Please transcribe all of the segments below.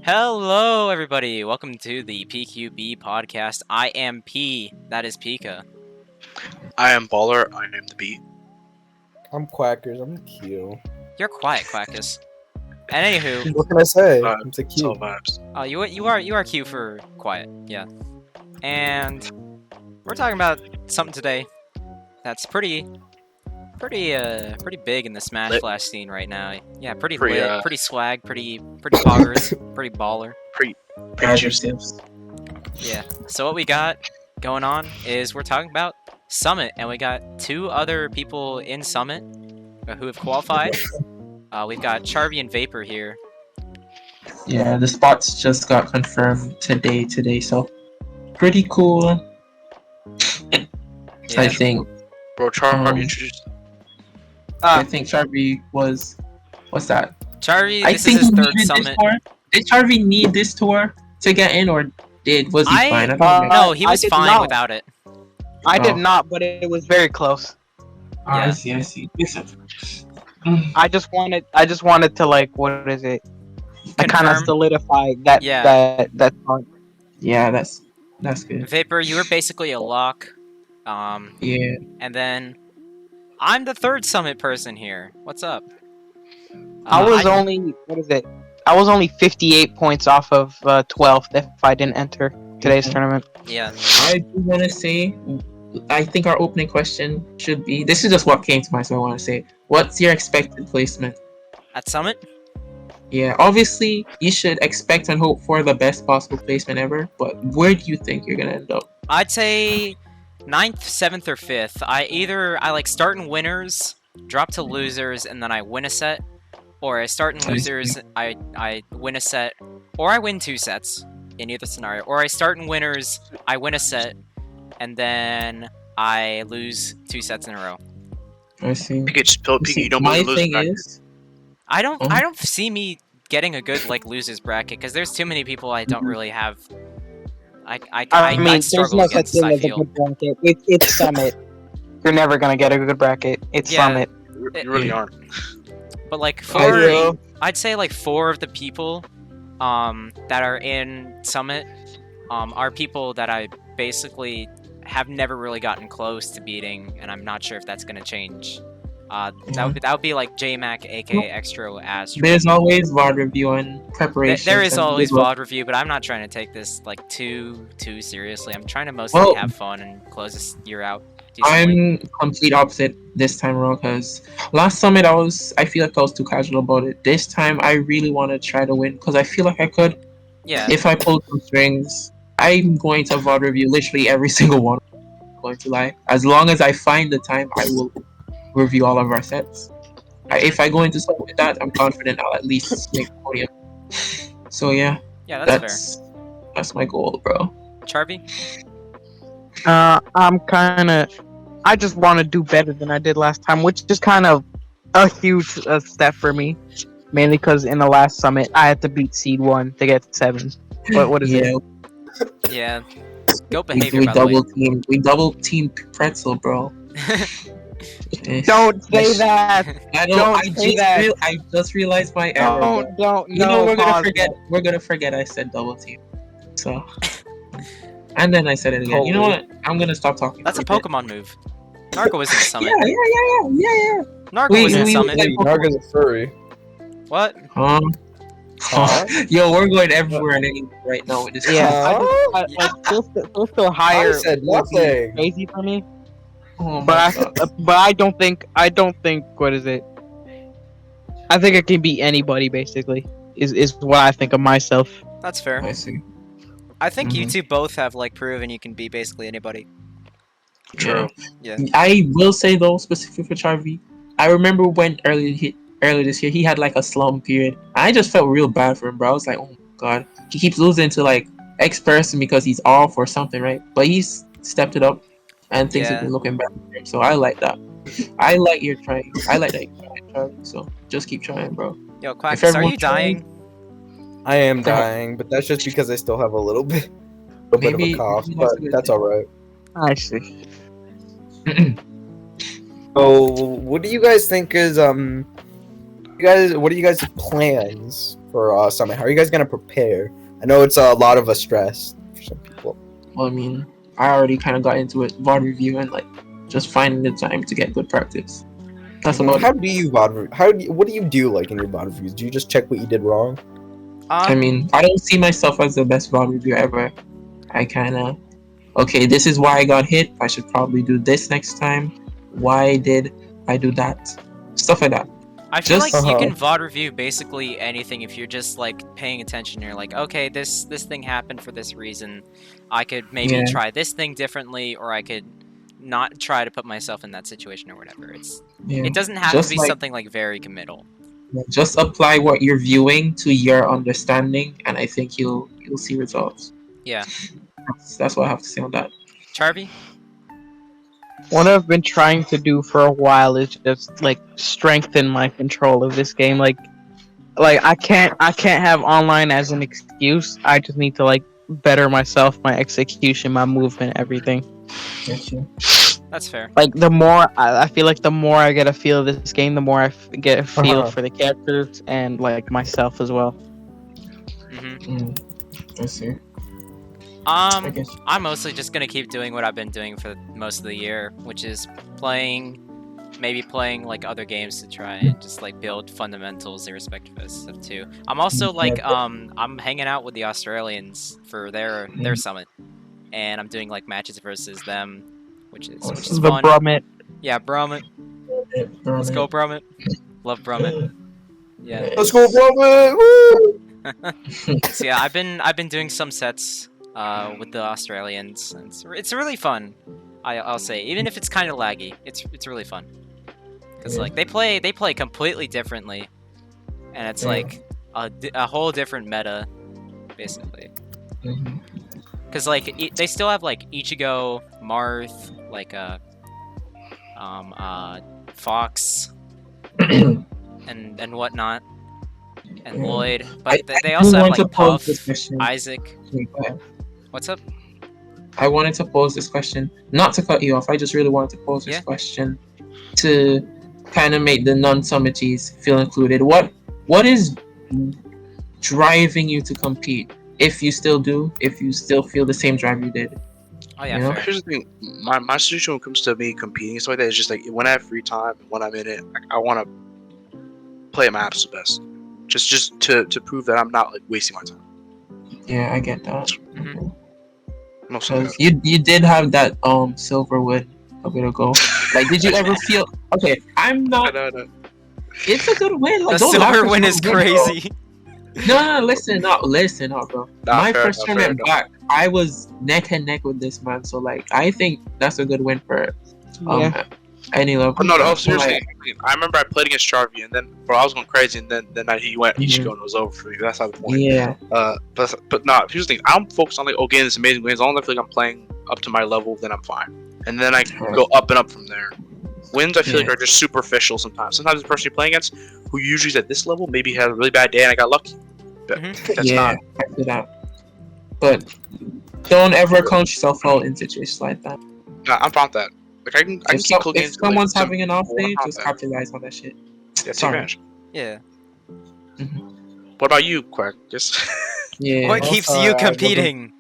Hello, everybody. Welcome to the PQB Podcast. I am P. That is Pika. I am Baller. I am the B. I'm Quackers. I'm Q. You're quiet, Quackus. And anywho, What can I say? Vibes. I'm the It's all Q. vibes. you are Q for quiet. Yeah. And we're talking about something today that's pretty big in the Smash Lit. Flash scene right now. Yeah, pretty Pretty, lit, pretty swag, pretty poggers, pretty baller. Pretty juicy. Yeah. So what we got going on is we're talking about Summit, and we got two other people in Summit who have qualified. We've got Charvee and Vapor here. Yeah, the spots just got confirmed today, so pretty cool. I Yeah. think Bro, Charvee Um, introduced. I think Charvee was what's that? Charvee, I this is think his he third needed Summit. this tour. Did Charvie need this tour to get in, or was he fine? I don't know. No, he I was did fine not. without it. I Oh. did not, but it was very close. I Yeah. see. I just wanted to like, what is it? I kind of Confirm. solidify that Yeah. that part. Yeah, that's good. Vapor, you were basically a lock. Yeah, And then I'm the third Summit person here. What's up? I was only, what is it? I was only 58 points off of 12th if I didn't enter today's tournament. Yeah. I do want to say. I think our opening question should be. This is just what came to mind, so I want to say. What's your expected placement? At Summit? Yeah, obviously you should expect and hope for the best possible placement ever, but where do you think you're gonna end up? I'd say 9th, 7th, or 5th. I like start in winners, drop to losers, and then I win a set. Or I start in I losers, I win a set, or I win 2 sets in either scenario. Or I start in winners, I win a set, and then I lose 2 sets in a row. I see. You don't My believe lose thing back. is, I Oh. don't see me getting a good like losers bracket because there's too many people I don't really have. I mean, there's struggle no such against. thing I as a feel. good bracket. It's Summit. You're never gonna get a good bracket. It's Yeah. Summit. You really aren't. But like I will. I'd say like 4 of the people that are in Summit are people that I basically have never really gotten close to beating, and I'm not sure if that's gonna change. That would be like JMac, aka Extra Astro. there's always VOD review and preparation. There is always VOD review, but I'm not trying to take this like too seriously. I'm trying to mostly Well, have fun and close this year out decently. I'm complete opposite this time around because last summit I feel like I was too casual about it. This time I really want to try to win because I feel like I could. Yeah, If I pull some strings, I'm going to VOD review literally every single one. I'm going to lie. As long as I find the time, I will review all of our sets. If I go into something with that, I'm confident I'll at least make a podium. So yeah, yeah, that's that's my goal, bro. fair. Charvee? I just want to do better than I did last time, which is kind of a huge step for me. Mainly because in the last summit, I had to beat Seed 1 to get 7. But what is it? Yeah. Goat We, behavior, we by the way. double team Pretzel, bro. Eh. Don't say that. I just realized my error. bro. Don't. You know we're gonna pause forget. it. We're gonna forget I said double team. So, and then I said it again. You know what? I'm gonna stop talking. That's a for bit. Pokemon move. Narco was in Summit. Yeah. Narco was in we- Summit. we- Narga's a furry. What? Huh? Huh? Yo, we're going everywhere and anywhere right now with this. Yeah, Huh? Still higher. I said would be nothing. Crazy for me, Oh my but God. I don't think. What is it? I think I can beat anybody. Basically, is what I think of myself. That's fair. I see. I think you Mhm. two both have like proven you can be basically anybody. True. Yeah. I will say though, specifically for Charvee, I remember when earlier this year he had like a slump period. I just felt real bad for him, bro. I was like, oh my God, he keeps losing to like X person because he's off or something, right? But he's stepped it up, and things Yeah. have been looking better for him. So I like that. I like you're trying. I like that you're trying, Charvee. So just keep trying, bro. Yo, If Quackus, are everyone you dying? I am dying, but that's just because I still have a little bit of Maybe- a cough, maybe but that's a good that's thing. alright. I see. So, what do you guys think is what are you guys' plans for Summit? How are you guys gonna prepare? I know it's a lot of a stress for some people. Well, I mean, I already kind of got into it, VOD review and like just finding the time to get good practice. That's about How it. do you what do you do like in your VOD reviews? Do you just check what you did wrong? I mean, I don't see myself as the best VOD reviewer ever. I kind of, okay, this is why I got hit. I should probably do this next time. Why did I do that? Stuff like that. I feel Just- like you can VOD review basically anything if you're just like paying attention. You're like, okay, this thing happened for this reason. I could maybe Yeah. try this thing differently, or I could not try to put myself in that situation or whatever. Yeah. It doesn't have Just to be like- something like very committal. Just apply what you're viewing to your understanding, and I think you'll see results. Yeah. That's what I have to say on that. Charvee? What I've been trying to do for a while is just like strengthen my control of this game. Like I can't have online as an excuse. I just need to like better myself, my execution, my movement, everything. Gotcha. That's fair. Like the more I feel like the more I get a feel of this game, the more I get a feel for the characters and like myself as well. hmm I see. I guess. I'm mostly just gonna keep doing what I've been doing for most of the year, which is maybe playing like other games to try and just like build fundamentals irrespective of stuff too. I'm also like I'm hanging out with the Australians for their summit, and I'm doing like matches versus them, which is The fun. Brummit. Yeah, Brummit. Let's go, Brummit. Love Brummit. Yeah. Let's go, Robert! Woo! So yeah, I've been doing some sets with the Australians. And it's really fun. I'll say, even if it's kind of laggy, it's really fun. Cause like they play completely differently, and it's like a whole different meta, basically. Cause like they still have like Ichigo, Marth, like Fox, and whatnot, and Lloyd. But they also have like Puff, Isaac. What's up? I wanted to pose this question, not to cut you off. I just really wanted to pose this question to kind of make the non-summities feel included. What is driving you to compete? If you still do, if you still feel the same drive you did. Oh yeah, You know? fair. Here's the thing, my situation when it comes to me competing and stuff like that is just like when I have free time, when I'm in it, I want to play at my absolute best, just to prove that I'm not like wasting my time. Yeah, I get that. Most of Because you did have that Silverwood a bit ago. Like, did you ever feel? Okay, I'm not. No. It's a good win. Like, The don't laugh silver at win your is bro. crazy. No, listen up, bro. Nah, My fair first enough, tournament fair back, I was neck and neck with this man. So like, I think that's a good win for any level. Oh, no, So, seriously. like, I remember I played against Charvee, and then bro, I was going crazy, and then he went Ichigo, and it was over for me. That's how the point. yeah, But no. Here's the thing. I'm focused on like getting this amazing wins. As long as I feel like I'm playing up to my level, then I'm fine. And then I go up and up from there. Wins, I feel like, are just superficial sometimes. Sometimes the person you're playing against, who usually is at this level, maybe had a really bad day, and I got lucky. But that's yeah, not. I feel that. But don't ever count yourself out in situations like that. Nah, I'm fine with that. Like I can keep cool If games. someone's like, having an off day, I'm just fine with capitalize on that shit. that. Yeah, take Sorry. advantage. Yeah. What about you, Quackus? Yeah. What keeps Also, you I competing?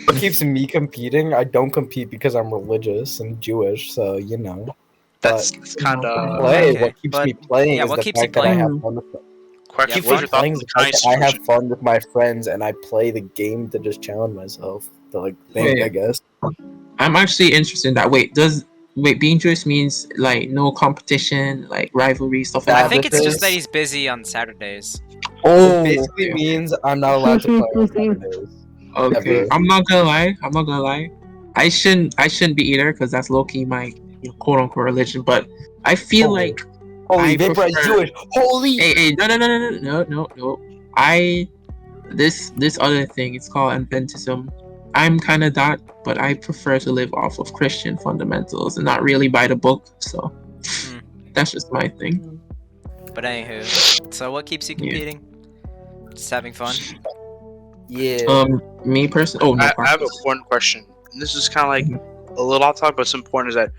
What keeps me competing? I don't compete because I'm religious and Jewish, so you know. That's kind I of. play. okay, What keeps but- me playing yeah, is what the keeps you fact that I playing? have fun with them. Quackus, Yeah, what Keeps are me your playing thoughts is on the the fact that I have situation? fun with my friends and I play the game to just challenge myself to like think, Wait. I guess. I'm actually interested in that. Wait, being Jewish means like no competition, like rivalry, stuff like Yeah, I that? think it's just this- that he's busy on Saturdays. It basically means I'm not allowed to play on Saturdays. Okay, Ever. I'm not gonna lie. I shouldn't be either because that's low key my quote unquote religion. But I feel Holy. like Holy, I VaporeyeZ prefer- Jewish. Holy. hey, no. This other thing, it's called Adventism. I'm kind of that, but I prefer to live off of Christian fundamentals and not really by the book. So that's just my thing. But anywho, so what keeps you competing? Just having fun. Yeah. Me personally. Oh no. I have an important question. And this is kind of like a little off topic, but it's important. Is that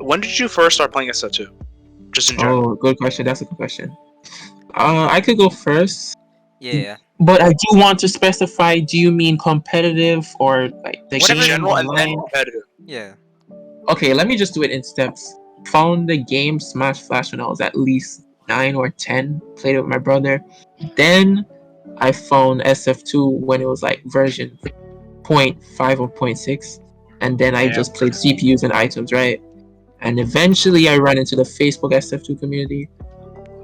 when did you first start playing SF2? Just in general. Oh, good question. That's a good question. I could go first. Yeah. But I do want to specify, do you mean competitive or like the Whatever game General and then online? competitive. Yeah. Okay, let me just do it in steps. Found the game Smash Flash when I was at least 9 or 10. Played it with my brother. Then I found SF2 when it was like version 0.5 or 0.6. And then I Yeah. just played CPUs and items, right? And eventually I ran into the Facebook SF2 community.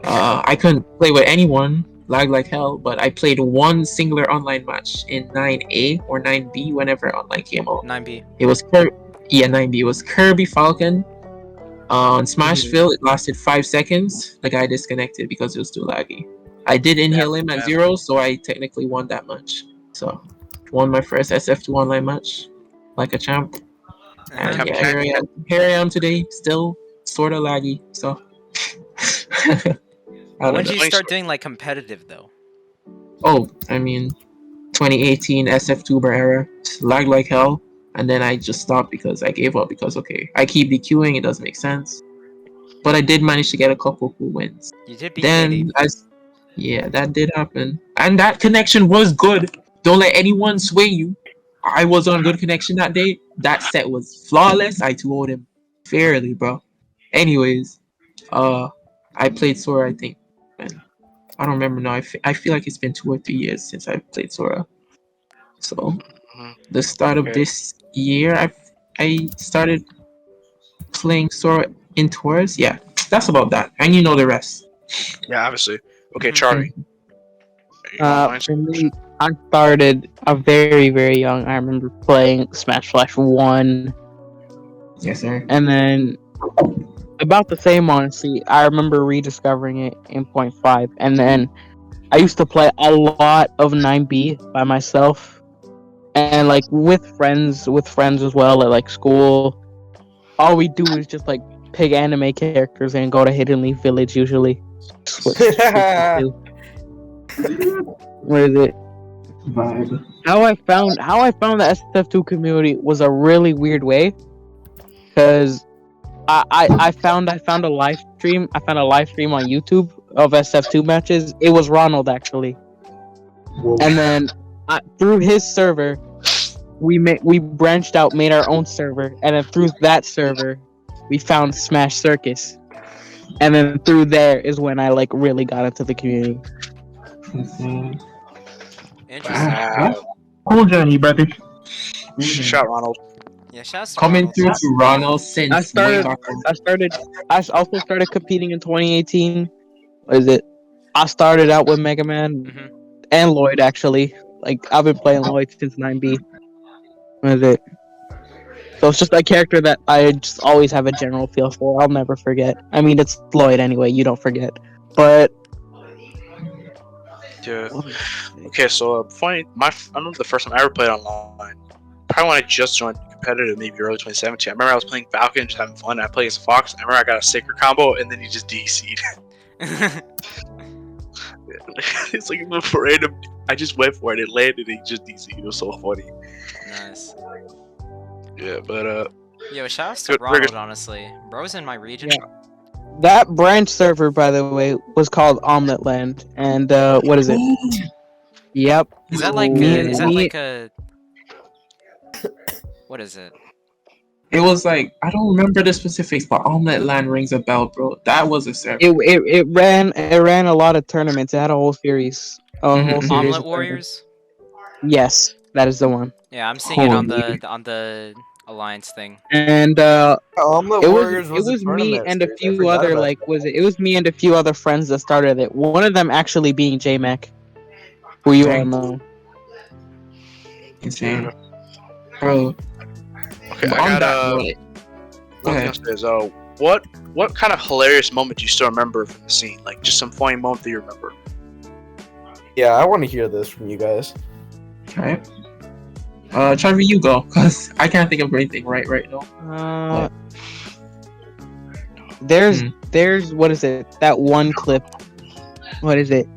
I couldn't play with anyone, lag like hell, but I played one singular online match in 9A or 9B whenever online came out. 9B. It was 9B. It was Kirby Falcon. On Smashville, it lasted 5 seconds. The guy disconnected because it was too laggy. I did inhale him at 0, so I technically won that match. So, won my first SF2 online match, like a champ. And Uh-huh. yeah, here I am today, still sort of laggy. So, I don't When know. did you start doing like competitive though? Oh, I mean, 2018 SF2 era, lagged like hell, and then I just stopped because I gave up because okay, I keep DQing, it doesn't make sense. But I did manage to get a couple cool wins. You did beat Then, Katie. yeah, that did happen, and that connection was good. Don't let anyone sway you. I was on good connection that day. That set was flawless. I 2-0'd him fairly, bro. Anyways, I played Sora, I think, and I don't remember now. I feel like it's been 2 or 3 years since I played Sora. So the start of this year, I started playing Sora in tours. Yeah, that's about that. And you know the rest. Yeah, obviously. Okay, Charvee. For me, I started very, very young. I remember playing Smash Flash 1, Yes, sir. and then about the same, honestly. I remember rediscovering it in 0.5, and then I used to play a lot of 9B by myself, and like with friends as well at like school. All we do is just like pick anime characters and go to Hidden Leaf Village usually. That's what we do. What is it? Vibe. How I found the SF2 community was a really weird way, because I found a live stream. I found a live stream on YouTube of SF2 matches. It was Ronald actually, and then through his server, we branched out, made our own server, and then through that server, we found Smash Circus, and then through there is when I like really got into the community. Interesting. Wow. Cool journey, brother. Shout Ronald. Yeah, shouts to Coming Ronald. through to Ronald since I also started competing in 2018. What is it? I started out with Mega Man and Lloyd actually. Like I've been playing Lloyd since 9B. What is it? So it's just a character that I just always have a general feel for. I'll never forget. I mean, it's Lloyd anyway. You don't forget. But Yeah. Okay, so I remember the first time I ever played online. Probably when I just joined competitive, maybe early 2017. I remember I was playing Falcon, just having fun. I played as Fox. I remember I got a sacred combo, and then he just DC'd. It's like a random. I just went for it. It landed. And he just DC'd. It was so funny. Nice. Yeah, but Yo, shouts to Good- Ronald, honestly. Bro's in my region. Yeah. That branch server, by the way, was called Omelet Land, and what is it? Yep. Is that like a what is it? It was like, I don't remember the specifics, but Omelet Land rings a bell, bro. That was a server. It ran a lot of tournaments. It had a whole series. Omelet of Warriors? tournaments. Yes, that is the one. Yeah, I'm seeing it on Holy. the Alliance thing. And Omelet it Warriors was a me tournament, and a dude. I few forgot other about like that. it was me and a few other friends that started it. One of them actually being J-Mac, who you all Dang. know. Insane. Bro, okay, on I got that note, go one ahead. thing is, what kind of hilarious moment do you still remember from the scene? Like just some funny moment that you remember. Yeah, I want to hear this from you guys. Okay. Charvee, you go, because I can't think of anything right now. There's what is it? That one clip. What is it?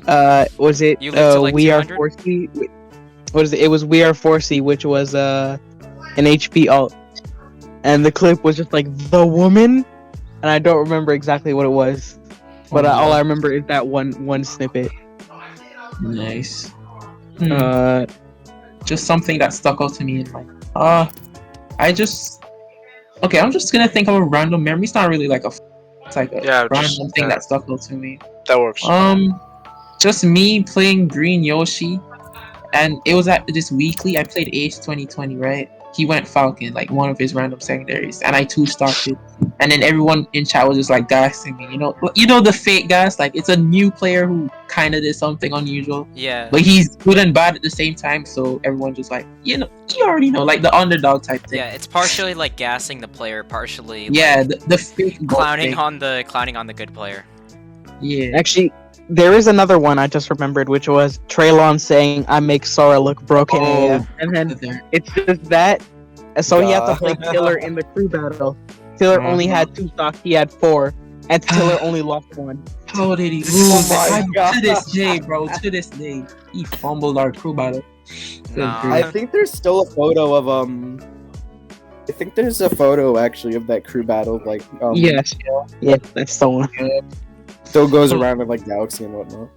Was it You lived to, like, We Are 200? 4C? What is it? It was We Are 4C, which was an HP alt, and the clip was just like the woman, and I don't remember exactly what it was, but all I remember is that one snippet. Nice. Mm. Just something that stuck out to me in like I'm just gonna think of a random memory. It's not really like it's like a random thing that stuck out to me. That works. Just me playing Green Yoshi, and it was at this weekly. I played Ace 2020, right? He went Falcon, like one of his random secondaries, and I 2-stocked it. And then everyone in chat was just like gassing me, you know the fake gas, like it's a new player who kind of did something unusual. Yeah. But he's good and bad at the same time, so everyone just like, you already know, like the underdog type thing. Yeah, it's partially like gassing the player, partially Yeah, like, the fake clowning on the good player. Yeah. Actually, there is another one I just remembered, which was Traylon saying, "I make Sora look broken AF," and then it's just that. So he had to play Killer in the crew battle. Killer only had 2 stocks, he had 4, and Killer only lost 1. How did he lose? Oh my God. To this day, bro. To this day, he fumbled our crew battle. I think there's still a photo of I think there's a photo actually of that crew battle, like Yes, that's the one. Still goes around in like Galaxy and whatnot.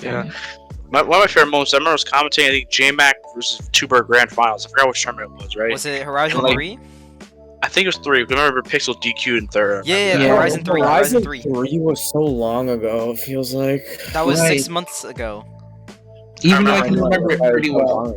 Yeah. One of my favorite moments, I remember I was commentating, I think J-Mac versus Tuber Grand Finals. I forgot which tournament it was, right? Was it Horizon Like, 3? I think it was 3. I remember Pixel DQ'd in third. Yeah, Yeah. Horizon 3. Horizon 3. 3 was so long ago, it feels like. That was Right. 6 months ago. Even though I can remember it pretty well.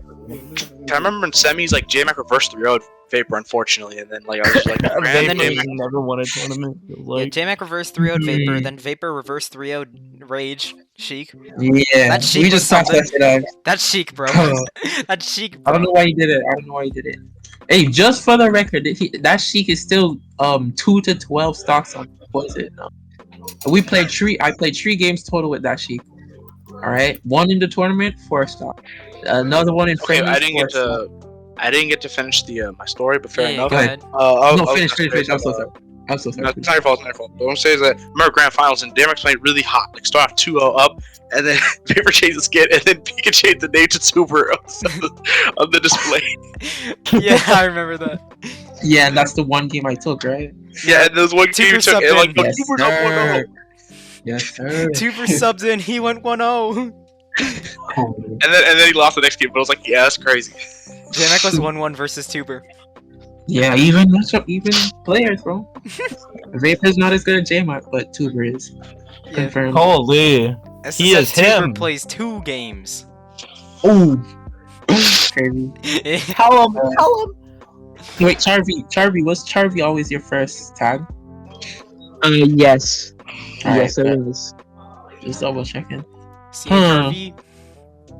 I remember in semis, like J-Mac reversed 3-0'd Vapor, unfortunately, and then like I was just like, then J-Mac. never won a tournament. Yeah, J-Mac reversed 3-0'd Vapor, then Vapor reversed 3-0'd Rage, Sheik. Yeah, That Sheik we was just passed that shit out. That's Sheik, bro. That's Sheik, I bro. don't know why he did it. Hey, just for the record, that Sheik is still 2 to 12 stocks on. What is it? I played 3 games total with that Sheik. All right, 1 in the tournament, 4 stock. Another one in Okay, friendlies. I didn't get to finish my story, but fair Yeah, enough. go ahead. Finish. I'm so sorry. No, it's not your fault. What I'm saying is that I remember Grand Finals and J-Mac's playing really hot. Like start off 2-0 up, and then Vapor changed the skin, and then Pika changed the name to Tuber on the display. Yeah, I remember that. Yeah, and that's the one game I took, right? Yeah, and there was one game you took, and like, Yes, Tuber's up 1-0. Yes, sir. Tuber subbed in, he went 1-0. And then he lost the next game, but I was like, yeah, that's crazy. J-Mac was 1-1 versus Tuber. Yeah, even players, bro. Vapor's not as good as J-Mac, but Tuber is. Yeah. Confirmed. Holy. He is Tuber him. plays 2 games. Ooh. Crazy. Tell him. Wait, Charvee, was Charvee always your first tag? Yes. Alright, Yes, it is. Just double checking. CHRV.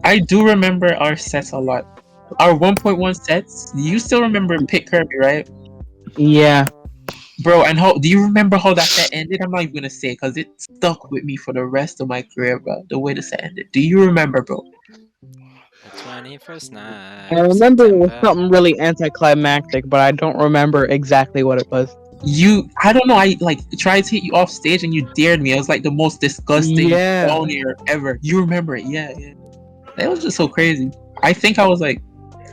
I do remember our sets a lot. Our 1.1 sets. You still remember Pick Kirby, right? Yeah. Bro, and do you remember how that set ended? I'm not even gonna say because it stuck with me for the rest of my career, bro. The way the set ended. Do you remember, bro? The 21st night. I remember it was something really anticlimactic, but I don't remember exactly what it was. I don't know, I like tried to hit you off stage and you dared me. It was like the most disgusting downer ever. You remember it? Yeah. That was just so crazy. I think I was like,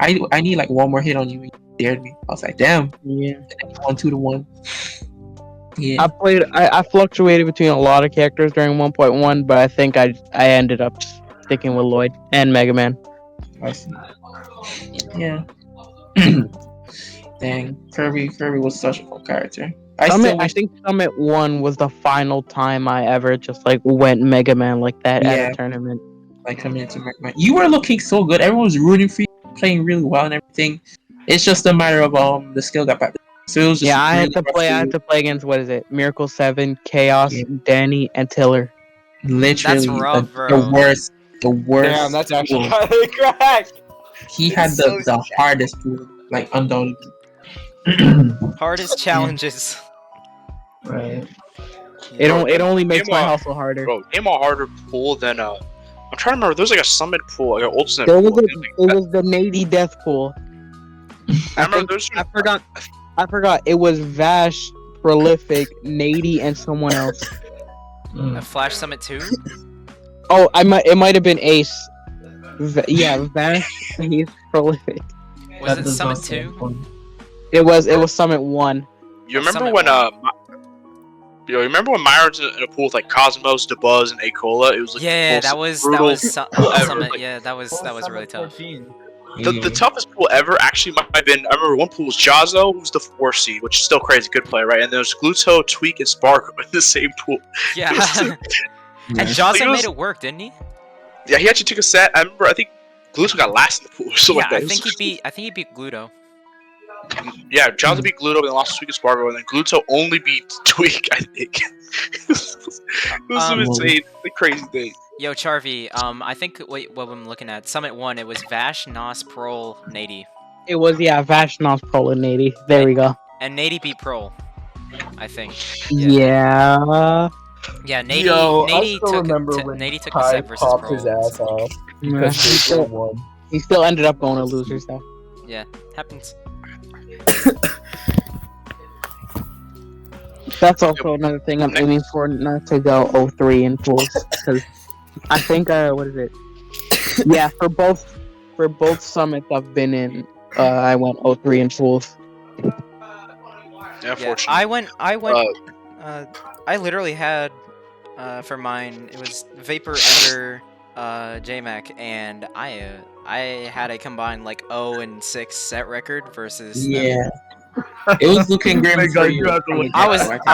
I need like one more hit on you. And you dared me. I was like, damn. Yeah. 2-1. Yeah. I fluctuated between a lot of characters during 1.1, but I think I ended up sticking with Lloyd and Mega Man. Yeah. Dang, Kirby was such a cool character. I think Summit 1 was the final time I ever just like went Mega Man like that at a tournament. Like coming into Mega Man. You were looking so good. Everyone was rooting for you, playing really well and everything. It's just a matter of the skill gap. So it was just I had to play against Miracle 7, Chaos, Danny, and Tiller. Literally That's rough, bro. the worst. Damn, that's actually kind of cracked. He had the hardest pool, like undoubtedly. Hardest challenges. Right. It only makes my hustle harder. Bro, name a harder pool than I'm trying to remember. There's like a summit pool, like an ultimate There pool. was the Nady Death Pool. I forgot. It was Vash, Prolific, Nady, and someone else. A Flash Summit 2? Oh, it might have been Ace. Vash, he's Prolific. Was it Summit 2? It was Summit 1. You remember Summit when Yo, remember when Myron's in a pool with like Cosmos, DeBuzz, and Acola? It was like Yeah, the that most was brutal Summit. ever. Like, Yeah, that was really tough. the toughest pool ever actually might have been. I remember one pool was Jazzo, who's the 4 seed, which is still crazy, good player, right? And there was Gluto, Tweak, and Spark in the same pool. Yeah. Yeah. And Jazzo made it work, didn't he? Yeah, he actually took a set. I remember. I think Gluto got last in the pool or something Yeah, like that. I think he beat Gluto. Yeah, Jazzo beat Gluto, and then lost to Tweak and Spargo, and then Gluto only beat Tweak, I think. It was some insane, like, crazy thing. Yo, Charvee, I think what I'm looking at, Summit 1, it was Vash, Nos, Prol, Nady. It was, Vash, Nos, Prol, and Nady. There we go. And Nady beat Prol, I think. Yeah. Yeah, Nady, Yo, I Nady still took remember the when set Ty versus popped Prol. his ass off Yeah, because they won. he still ended up going to losers, though. Yeah, happens. That's also another thing I'm aiming for, not to go 0-3 in pools, because I think, what is it? Yeah, for both summits I've been in, I went 0-3 in pools. Yeah, Yeah, fortunately. I literally had, for mine, it was Vapor Ender, JMac, and I had a combined like 0-6 set record versus them. Yeah. It was looking grim for you. I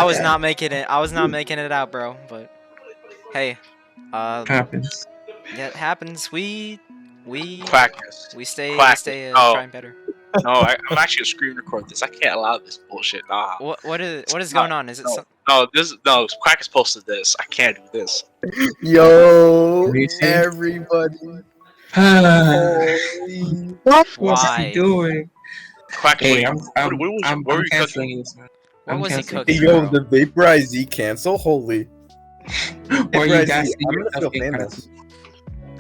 was not making it. I was not making it out, bro. But hey, Happens. yeah, it happens. We Quackus. stay Quackus. trying better. No, I'm actually gonna screen record this. I can't allow this bullshit. Nah. What is going on? Is it No, Quackus posted this. I can't do this. Yo, Crazy. everybody. What's Why? he doing? Quackus, Hey, what were you I'm cooking? canceling this, man. What was he canceling. cooking? Yo, bro? the VaporeyeZ cancel? Holy. Or you VaporeyeZ, guys I'm gonna feel famous.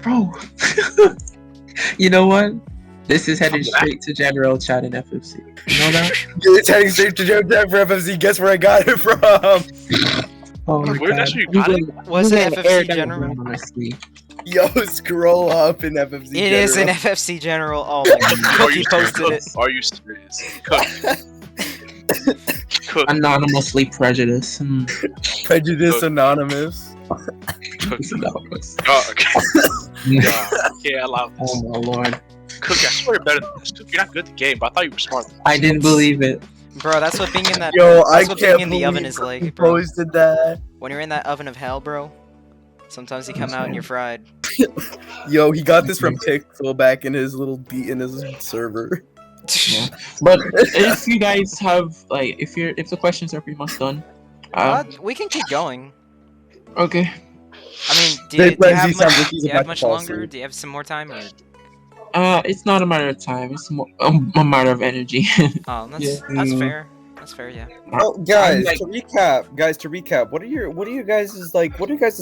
Bro. You know what? This is headed straight to general chat in FFC. You know that? It's heading straight to Joe Tech for FFC. Guess where I got it from? Oh my Where god. that's where you got it? Was You it can air FFC down General? Honestly. Yo, scroll up in FFC. It is in General. FFC General. Oh my god, Are Cookie you posted it. serious? Are you serious? Cook. Anonymously prejudiced. Prejudice Anonymous. Anonymous. Oh, okay. Yeah, I can't allow this. Oh my lord. Cook, I swear you're better than this. Cook, you're not good at the game, but I thought you were smart. I didn't believe it. Bro, that's what being in that. Yo, that's I what can't being in the believe oven is he like, bro. posted that. When you're in that oven of hell, bro. Sometimes you come out and you're fried. Yo, he got this from Pixel back in his little beat in his server. But if you guys have like if the questions are pretty much done. We can keep going. Okay. I mean, do you have Sounds like much, he's do you have about to much fall longer? asleep. Do you have some more time? Or... It's not a matter of time, it's more a matter of energy. Oh, that's Yeah. fair. That's fair, yeah. Oh, guys, like- to recap, what are your guys'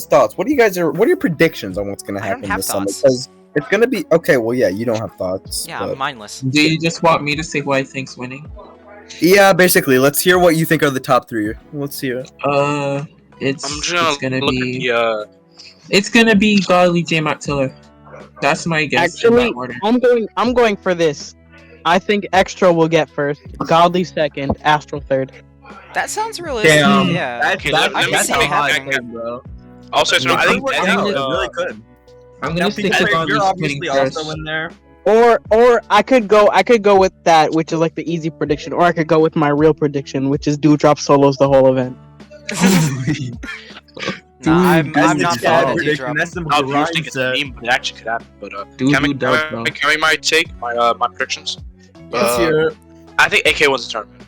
thoughts? What are your predictions on what's gonna I don't happen have this summer? thoughts. Because it's gonna be okay. Well, yeah, you don't have thoughts. Yeah, but- I'm mindless. Do you just want me to say who I think's winning? Yeah, basically. Let's hear what you think are the top three. Let's hear it. It's I'm just gonna gonna look be at it's gonna be Godly J Mac Tiller. That's my guess. in Actually, that order. I'm going for this. I think Extra will get first, Godly second, Astral third. That sounds realistic. Damn. Yeah. Okay, let me that's see how what high happens. bro. Also, so I think really could. I'm gonna stick to Godly winning first. in there. Or I could go with that, which is like the easy prediction, or I could go with my real prediction, which is Dewdrop solos the whole event. Nah, I'm That's not the following prediction. Dewdrop. That's some I was grind thinking it's a set. meme, but it actually could happen. But Dude, can who does, bro? we might take my predictions? Let's hear it. I think AK wins the tournament.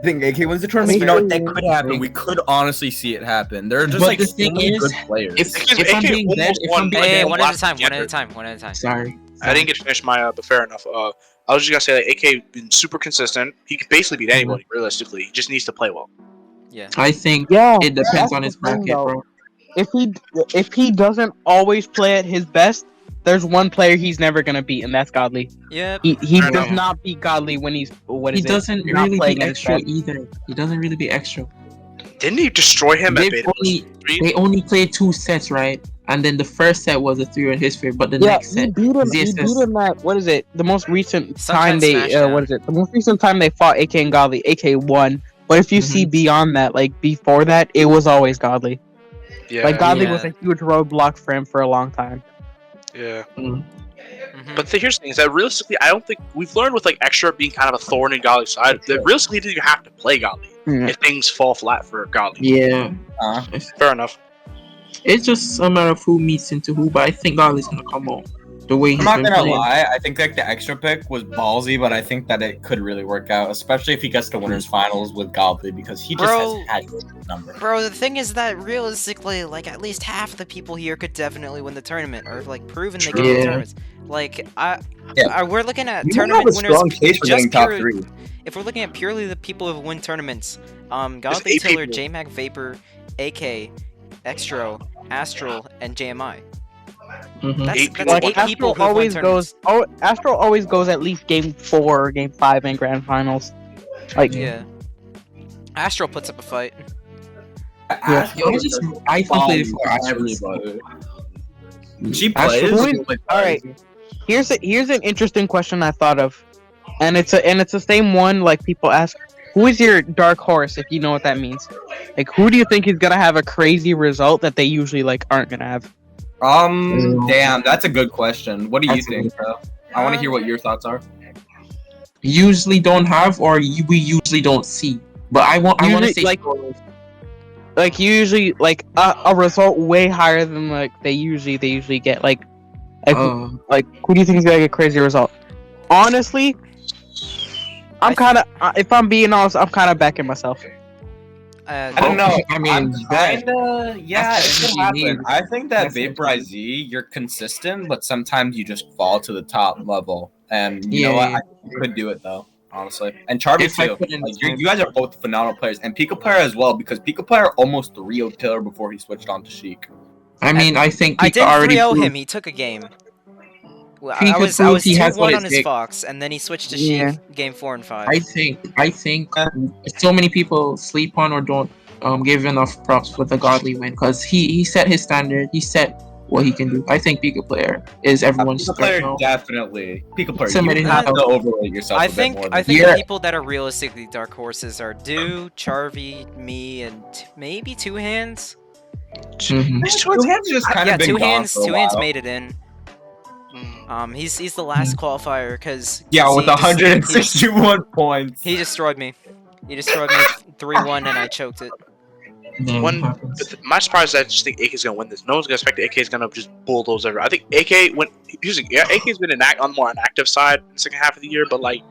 I think AK wins the tournament. You know what, that could happen. We could honestly see it happen. They're just But like the thing so many is, good players. if I'm being dead, if I'm being Hey, dead, one at a time. sorry. I didn't get to finish my, but fair enough. I was just gonna say that AK been super consistent. He can basically beat anybody realistically. He just needs to play well. Yeah. I think Yeah, it depends that's on the his thing, bracket, though. bro. If he doesn't always play at his best, there's one player he's never gonna beat, and that's Godly. Yep. He Fair does enough. not beat Godly when he's He doesn't not really playing be at his extra best. either. He doesn't really be extra. Didn't he destroy him at They've Beta? only- Three? They only played 2 sets, right? And then the first set was a 3 in his favor, but the Yeah, next he set, beat him. He ZSS. beat him at the most recent Sunshine time they Smashdown. The most recent time they fought AK and Godly. AK won But if you see beyond that, like before that, it was always Godly. Yeah. Like Godly Yeah. was a huge roadblock for him for a long time. Yeah. Mhm. But here's the thing: is that realistically, I don't think we've learned with like Extra being kind of a thorn in Godly's side. That realistically, you have to play Godly if things fall flat for Godly. Yeah. Fair enough. It's just a matter of who meets into who, but I think Godly's gonna come out the way he's I'm not been gonna playing. lie, I think like the extra pick was ballsy, but I think that it could really work out, especially if he gets to winners finals with Godly, because he just Bro. has had good number. Bro, the thing is that realistically, like at least half the people here could definitely win the tournament, or like proven they can win Yeah. tournaments. Like we're looking at You tournament have a winners. strong case for getting top pure- 3. If we're looking at purely the people who win tournaments, There's Godly 8 Tiller, people. JMac Vapor, AK, Extro, Astral, and JMI. Mhm. That's 8 that's people. Like eight Astro people who won always tournaments. goes. Oh, Astro always goes at least game 4 or game 5 in grand finals. Like Yeah. Astral puts up a fight. Yeah. I completely forgot. Everybody. She Astro- plays. Alright. Here's an interesting question I thought of, and it's the same one. Like people ask, who is your dark horse? If you know what that means, like who do you think is gonna have a crazy result that they usually like aren't gonna have? Damn, that's a good question. What do you That's a think, bro? I want to hear what your thoughts are. Usually don't have, or we usually don't see. But I want to Usually, say like usually like a result way higher than like they usually get. Like who do you think is gonna get a crazy result? Honestly, I'm kind of if I'm being honest, I'm kind of backing myself. I don't know. I mean, kinda, yeah, it could happen. need- I think that that's what VaporeyeZ, you're consistent, but sometimes you just fall to the top level. And you know what? Yeah. I could do it though, honestly. And Charvee If I too. put in Like, time- you guys are both phenomenal players, and Pika player as well, because Pika player almost 3-0 Tiller before he switched on to Sheik. I mean, I think I Pika did already 3-0 proved- him. He took a game. Well, Pika I was proved he has 2-1 what it on his takes. Fox, and then he switched to Yeah. Sheik game 4 and 5. I think so many people sleep on or don't give enough props for the Godly win, because he set his standard. He set what he can do. I think Pika player is everyone's Pika player, now. definitely. Pika player, Somebody you have has- to overrate yourself I a bit think more I than think Yeah. the people that are realistically dark horses are Do, Charvee, me, and maybe Two Hands. Mhm. Two Hands just kind Yeah, of been Two gone Hands. for a Two Hands while. made it in. Mm. He's the last qualifier because Yeah, with 161 points. he destroyed me. He destroyed me 3-1 and I choked it. Yeah, One- it happens. But my surprise is I just think AK's gonna win this. No one's gonna expect AK's gonna just bulldoze everyone. I think AK went. AK's been on the more inactive side in the second half of the year, but like,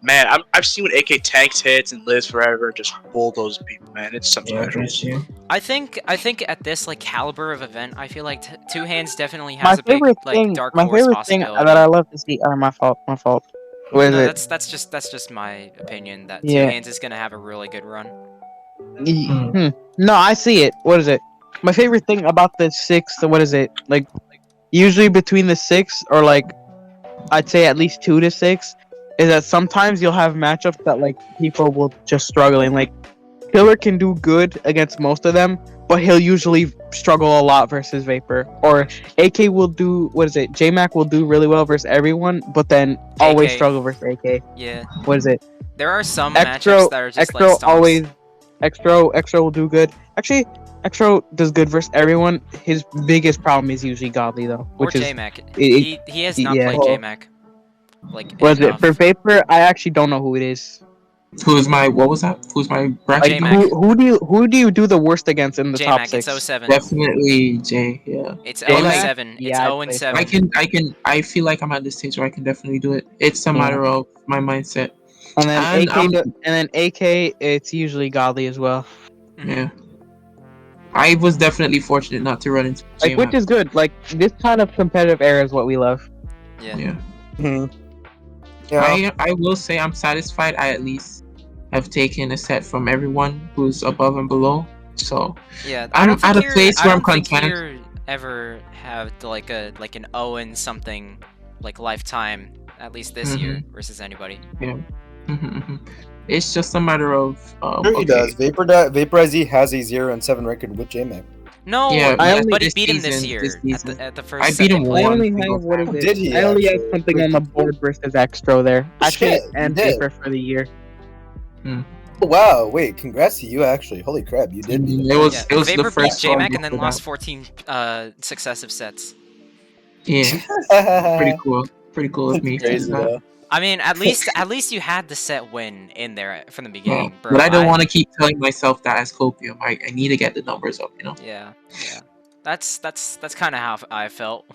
man, I've seen when AK tanks hits and lives forever, just bulldoze people. Man, it's something Yeah, special. that's you. I think at this like caliber of event, I feel like Two Hands definitely My has a big favorite like thing, dark my horse favorite thing possibility. that I love to see. My fault. What is No, it? that's just my opinion that Yeah. Two Hands is gonna have a really good run. No, I see it. What is it? My favorite thing about the 6th, what is it? Like, usually between the 6 or like, I'd say at least 2 to 6, is that sometimes you'll have matchups that like people will just struggling. Like, Killer can do good against most of them, but he'll usually struggle a lot versus Vapor. Or AK will do, what is it? JMac will do really well versus everyone, but then always AK. struggle versus AK. Yeah, What is it? there are some Extra, matchups that are just Extra like stomps. always, Extra will do good. Actually, Extra does good versus everyone. His biggest problem is usually Godly though, Or which is JMac. it- He has not yeah. played JMac. Like what is it enough. for Vapor? I actually don't know who it is. Who's my what was that? Who's my bracket? JMac. Who do you do the worst against in the top JMac, 6? it's 07. Definitely Jay. Yeah. It's JMac? 0-7. It's Yeah, I'd 0-7. say I feel like I'm at this stage where I can definitely do it. It's a matter of my mindset. And then And, AK, it's usually Godly as well. Mhm. Yeah. I was definitely fortunate not to run into Like, which is good. Like this kind of competitive era is what we love. Yeah. Yeah. I will say I'm satisfied. I at least have taken a set from everyone who's above and below. So Yeah, I'm don't at think a place I where I'm don't think content. you're ever have like an Owen something like lifetime at least this year versus anybody. It's just a matter of Sure he does. VaporeyeZ has a 0-7 record with JMac. No, Yeah, I only- but he this beat him this season- year this season. at the first. I beat him second I play. one. only have what is it? Did he I only have actually? something on the board versus Extra there. Actually, Shit, and he did. Vapor for the year. Wow, wait, congrats to you actually. Holy crap, you did beat It was Yeah, it was Vapor the beat first J-Mac one and then after lost that. 14 successive sets. Yeah, pretty cool. Pretty cool of me. It's crazy to do that. though. I mean, at least you had the set win in there from the Yeah, beginning, bro. but I don't want to keep telling myself that as copium. I need to get the numbers up, you know. Yeah, yeah. That's kind of how I felt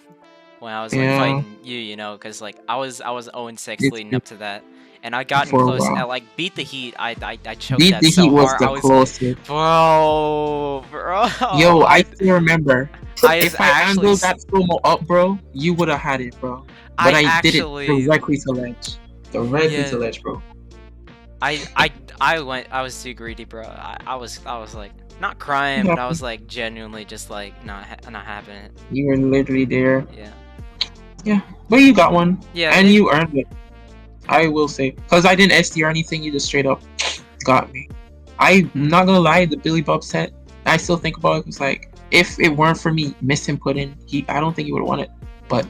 when I was like Yeah. fighting you, you know, because like I was 0-6 It's leading up to that, and I gotten for a close. while. At like beat the heat. I choked Beat that the so Heat was hard. the I was, closest. bro. Yo, I still remember. I was If I actually, angled that slow-mo up, bro, you would have had it, bro. But I did it actually, directly to ledge. Directly Yeah. to ledge, bro. I was too greedy, bro. I was like not crying, but I was like genuinely just like not having it. You were literally there. Yeah. But you got one. Yeah. And you earned it. I will say. Because I didn't SD or anything, you just straight up got me. I'm not gonna lie, the Billy Bob set, I still think about it. It's like, if it weren't for me misinputting, I don't think he would have won it. But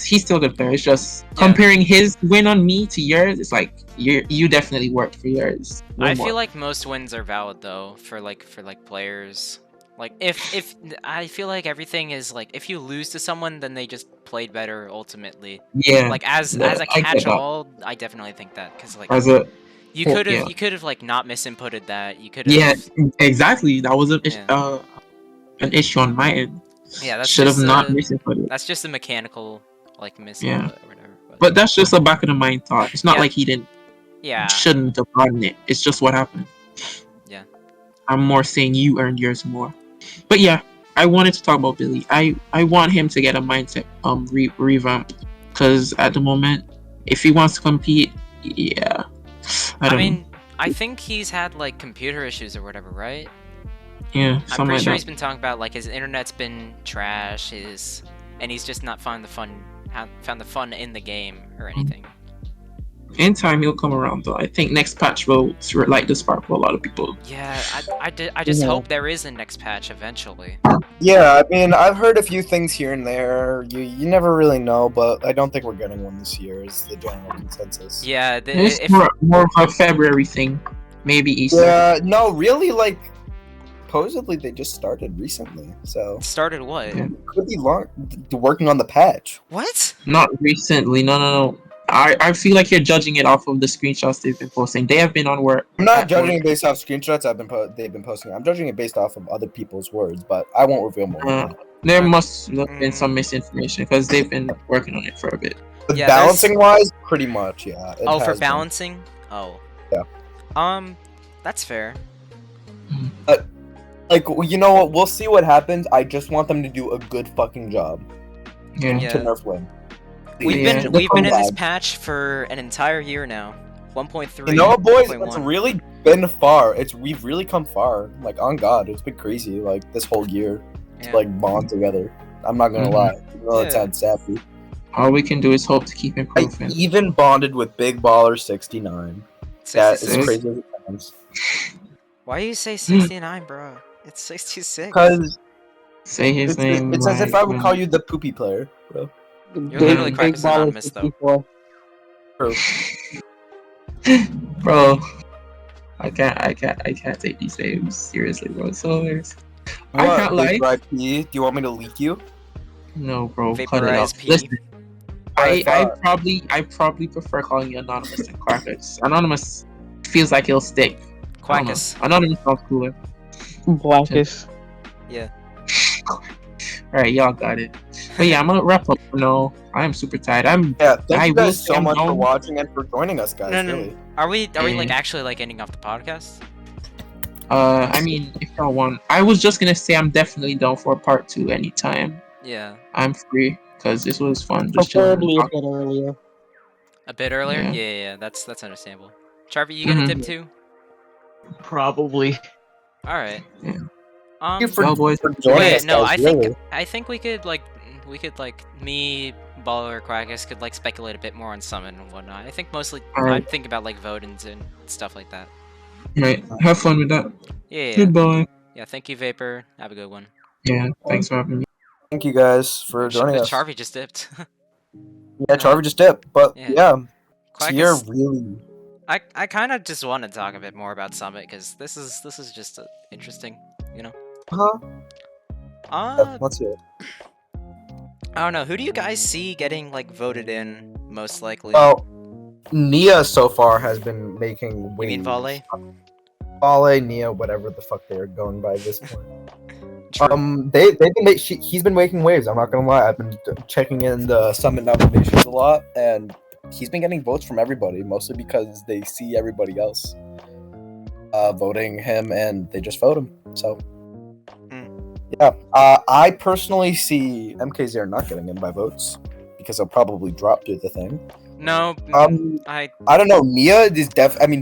he's still a good player. It's just comparing his win on me to yours, it's like you definitely worked for yours. I feel like most wins are valid though for players. Like if I feel like everything is like if you lose to someone, then they just played better ultimately. Yeah. Like as Yeah, a I get catch-all, I definitely think that because like as a you whole, could have like not misinputted that. You could have. yeah, exactly. That was Yeah. an issue on my end. Yeah, that's Should have just not misinputted. That's just a mechanical like misinput Yeah. or whatever. But that's just a back of the mind thought. It's not Yeah. like he didn't Yeah. shouldn't have gotten it. It's just what happened. Yeah. I'm more saying you earned yours more. But yeah, I wanted to talk about Billy. I want him to get a mindset revamp, because at the moment, if he wants to compete, yeah, I mean, I think he's had like computer issues or whatever, right? yeah, I'm something pretty like sure that. he's been talking about like his internet's been trash, and he's just not found the fun in the game or anything. In time, he'll come around though. I think next patch will light the spark for a lot of people. Yeah, I just Yeah. hope there is a next patch eventually. Yeah, I mean, I've heard a few things here and there. You never really know, but I don't think we're getting one this year. Is the general consensus? Yeah, It's if more of a February thing, maybe Easter. Yeah, no, really, like, supposedly they just started recently, so started what? Yeah. could be long. Working on the patch. What? Not recently. No. I feel like you're judging it off of the screenshots they've been posting. They have been on work. I'm not judging it based off screenshots they've been posting. I'm judging it based off of other people's words, but I won't reveal more. There must have been some misinformation because they've been working on it for a bit. Yeah, Balancing wise, pretty much, yeah. it Oh, for has been. balancing? Oh. Yeah. That's fair. Like, you know what? We'll see what happens. I just want them to do a good fucking job Yeah. Yeah. to nerf Wing. We've Yeah. been in this Collab. patch for an entire year now. 1.3. You know what, boys? 1.1. It's really been far. We've really come far. Like, on God, it's been crazy. Like this whole year, Yeah. to, like bond together. I'm not gonna Mhm. lie. You know, it's Yeah. sad sappy. All we can do is hope to keep I improving. even bonded with Big Baller 69. That is 66. crazy as it sounds. Why do you say 69, bro? It's 66. Because Say his name. it's as if I would call you the poopy player, bro. You're literally Quackus Anonymous, though. 64. True. Bro, I can't take these names seriously, bro. So there's, I What, can't lie. Vapor IP? Do you want me to leak you? No, bro, cut it VaporeyeZ off. P. Listen, I thought- probably prefer calling you Anonymous than Quackus. Anonymous feels like it'll stick. I don't know. Quackus. Anonymous sounds cooler. Blackish. Yeah. Alright, y'all got it. But yeah, I'm gonna wrap up. No, I am super tired. Yeah, thank I you will guys so say much for no. watching and for joining us, guys. No, no. Really. Are we like Yeah. actually like ending off the podcast? I mean, if y'all want, I was just gonna say I'm definitely down for part 2 anytime. Yeah. I'm free because this was fun. Just chilling. Preferably a bit earlier. A bit earlier? Yeah. Yeah, that's understandable. Charvee, you gonna Mhm. dip too? Probably. Alright. Yeah. Thank you Y'all boys. for joining Wait, us, no, guys, I really. think we could me, Baller, or Quackus could like speculate a bit more on summon and whatnot. I think mostly Alright. I'm thinking about like Vodens and stuff like that. Right. Have fun with that. Yeah. Goodbye. Yeah, thank you, Vapor. Have a good one. Yeah. Thanks for having me. Thank you guys for joining us. Charvee just dipped. Yeah, Charvie just dipped, but Yeah. yeah, Tier Quackus, really. I kind of just want to talk a bit more about Summit because this is just interesting, you know. Huh? Let's hear it. I don't know. Who do you guys see getting like voted in most likely? Well, Nia so far has been making you waves. mean Volley? Volley, Nia, whatever the fuck they're going by at this point. True. He's been making waves. I'm not gonna lie. I've been checking in the Summit nominations a lot, and he's been getting votes from everybody, mostly because they see everybody else voting him, and they just vote him. So, yeah. I personally see MKZero not getting in by votes because he'll probably drop to the thing. No. I don't know. Nia is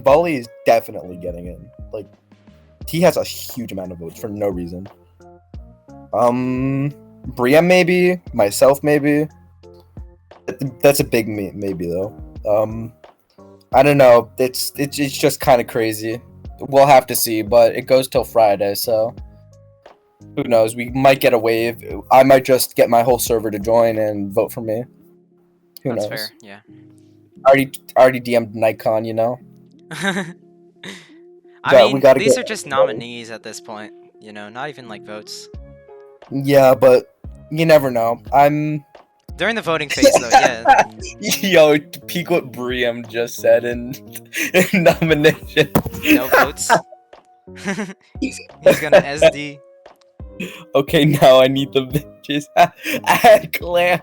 Volley is definitely getting in. Like, he has a huge amount of votes for no reason. Briam maybe, myself maybe. That's a big maybe though. I don't know. It's just kind of crazy. We'll have to see, but it goes till Friday, so who knows? We might get a wave. I might just get my whole server to join and vote for me. Who That's knows? fair. Yeah. Already DM'd Nikon, you know. I mean, gotta these get are just nominees at this point. You know, not even like votes. Yeah, but you never know. I'm. During the voting phase, though, yeah. Yo, peek what Briam just said in nomination. No votes. He's gonna SD. Okay, now I need the bitches. Add clan.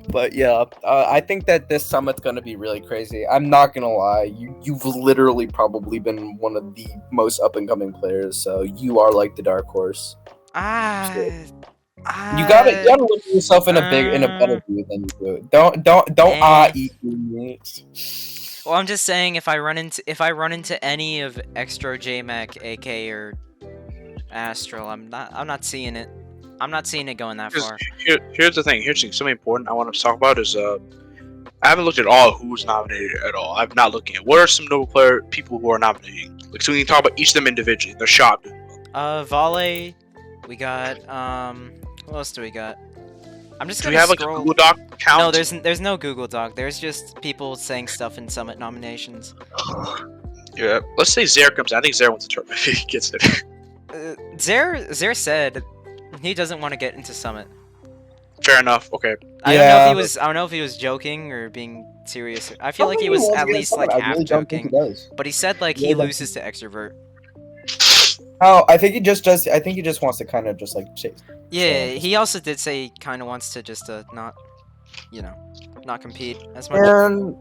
But yeah, I think that this summit's gonna be really crazy. I'm not gonna lie, you've literally probably been one of the most up and coming players, so you are like the dark horse. You gotta look at yourself in a better view than you do. Don't eat your meat. Well, I'm just saying if I run into any of Extra JMac, AK, or Astral, I'm not seeing it. I'm not seeing it going that far. Here's the thing. Here's something important I want to talk about is I haven't looked at all who's nominated at all. I'm not looking at what are some notable people who are nominating. Like, so we can talk about each of them individually. They're shot. Volley. We got who else do we got? I'm just gonna Do we have scroll. like a Google Doc count? No, there's no Google Doc. There's just people saying stuff in Summit nominations. Yeah, let's say Zare comes in. I think Zare wants to turn if he gets it. Zare said he doesn't want to get into Summit. Fair enough. Okay. I don't know if he was joking or being serious. I feel like he was at least like half joking. But he said like he loses to Extrovert. Oh, I think he just does. I think he just wants to kind of just like chase. Yeah, he also did say he kind of wants to just not, not compete as much. And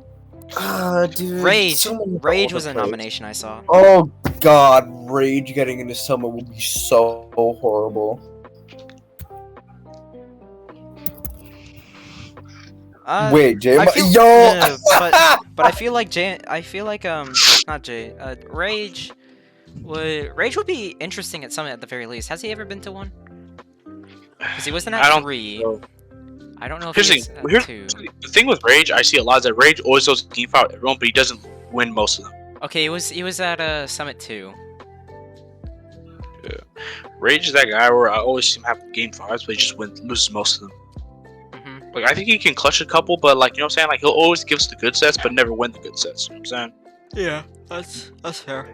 dude, Rage was a nomination I saw. Oh God, Rage getting into Summit would be so horrible. Wait, Jay, but I feel like Rage would be interesting at Summit at the very least. Has he ever been to one? Because he wasn't at 3. I don't know if he's at 2. The thing with Rage, I see a lot is that Rage always goes to team fight everyone, but he doesn't win most of them. Okay, he was at Summit 2. Yeah. Rage is that guy where I always see him have game 5s, but he just loses most of them. Like, I think he can clutch a couple, but like, you know what I'm saying? Like, he'll always give us the good sets, but never win the good sets. You know what I'm saying? Yeah, that's fair.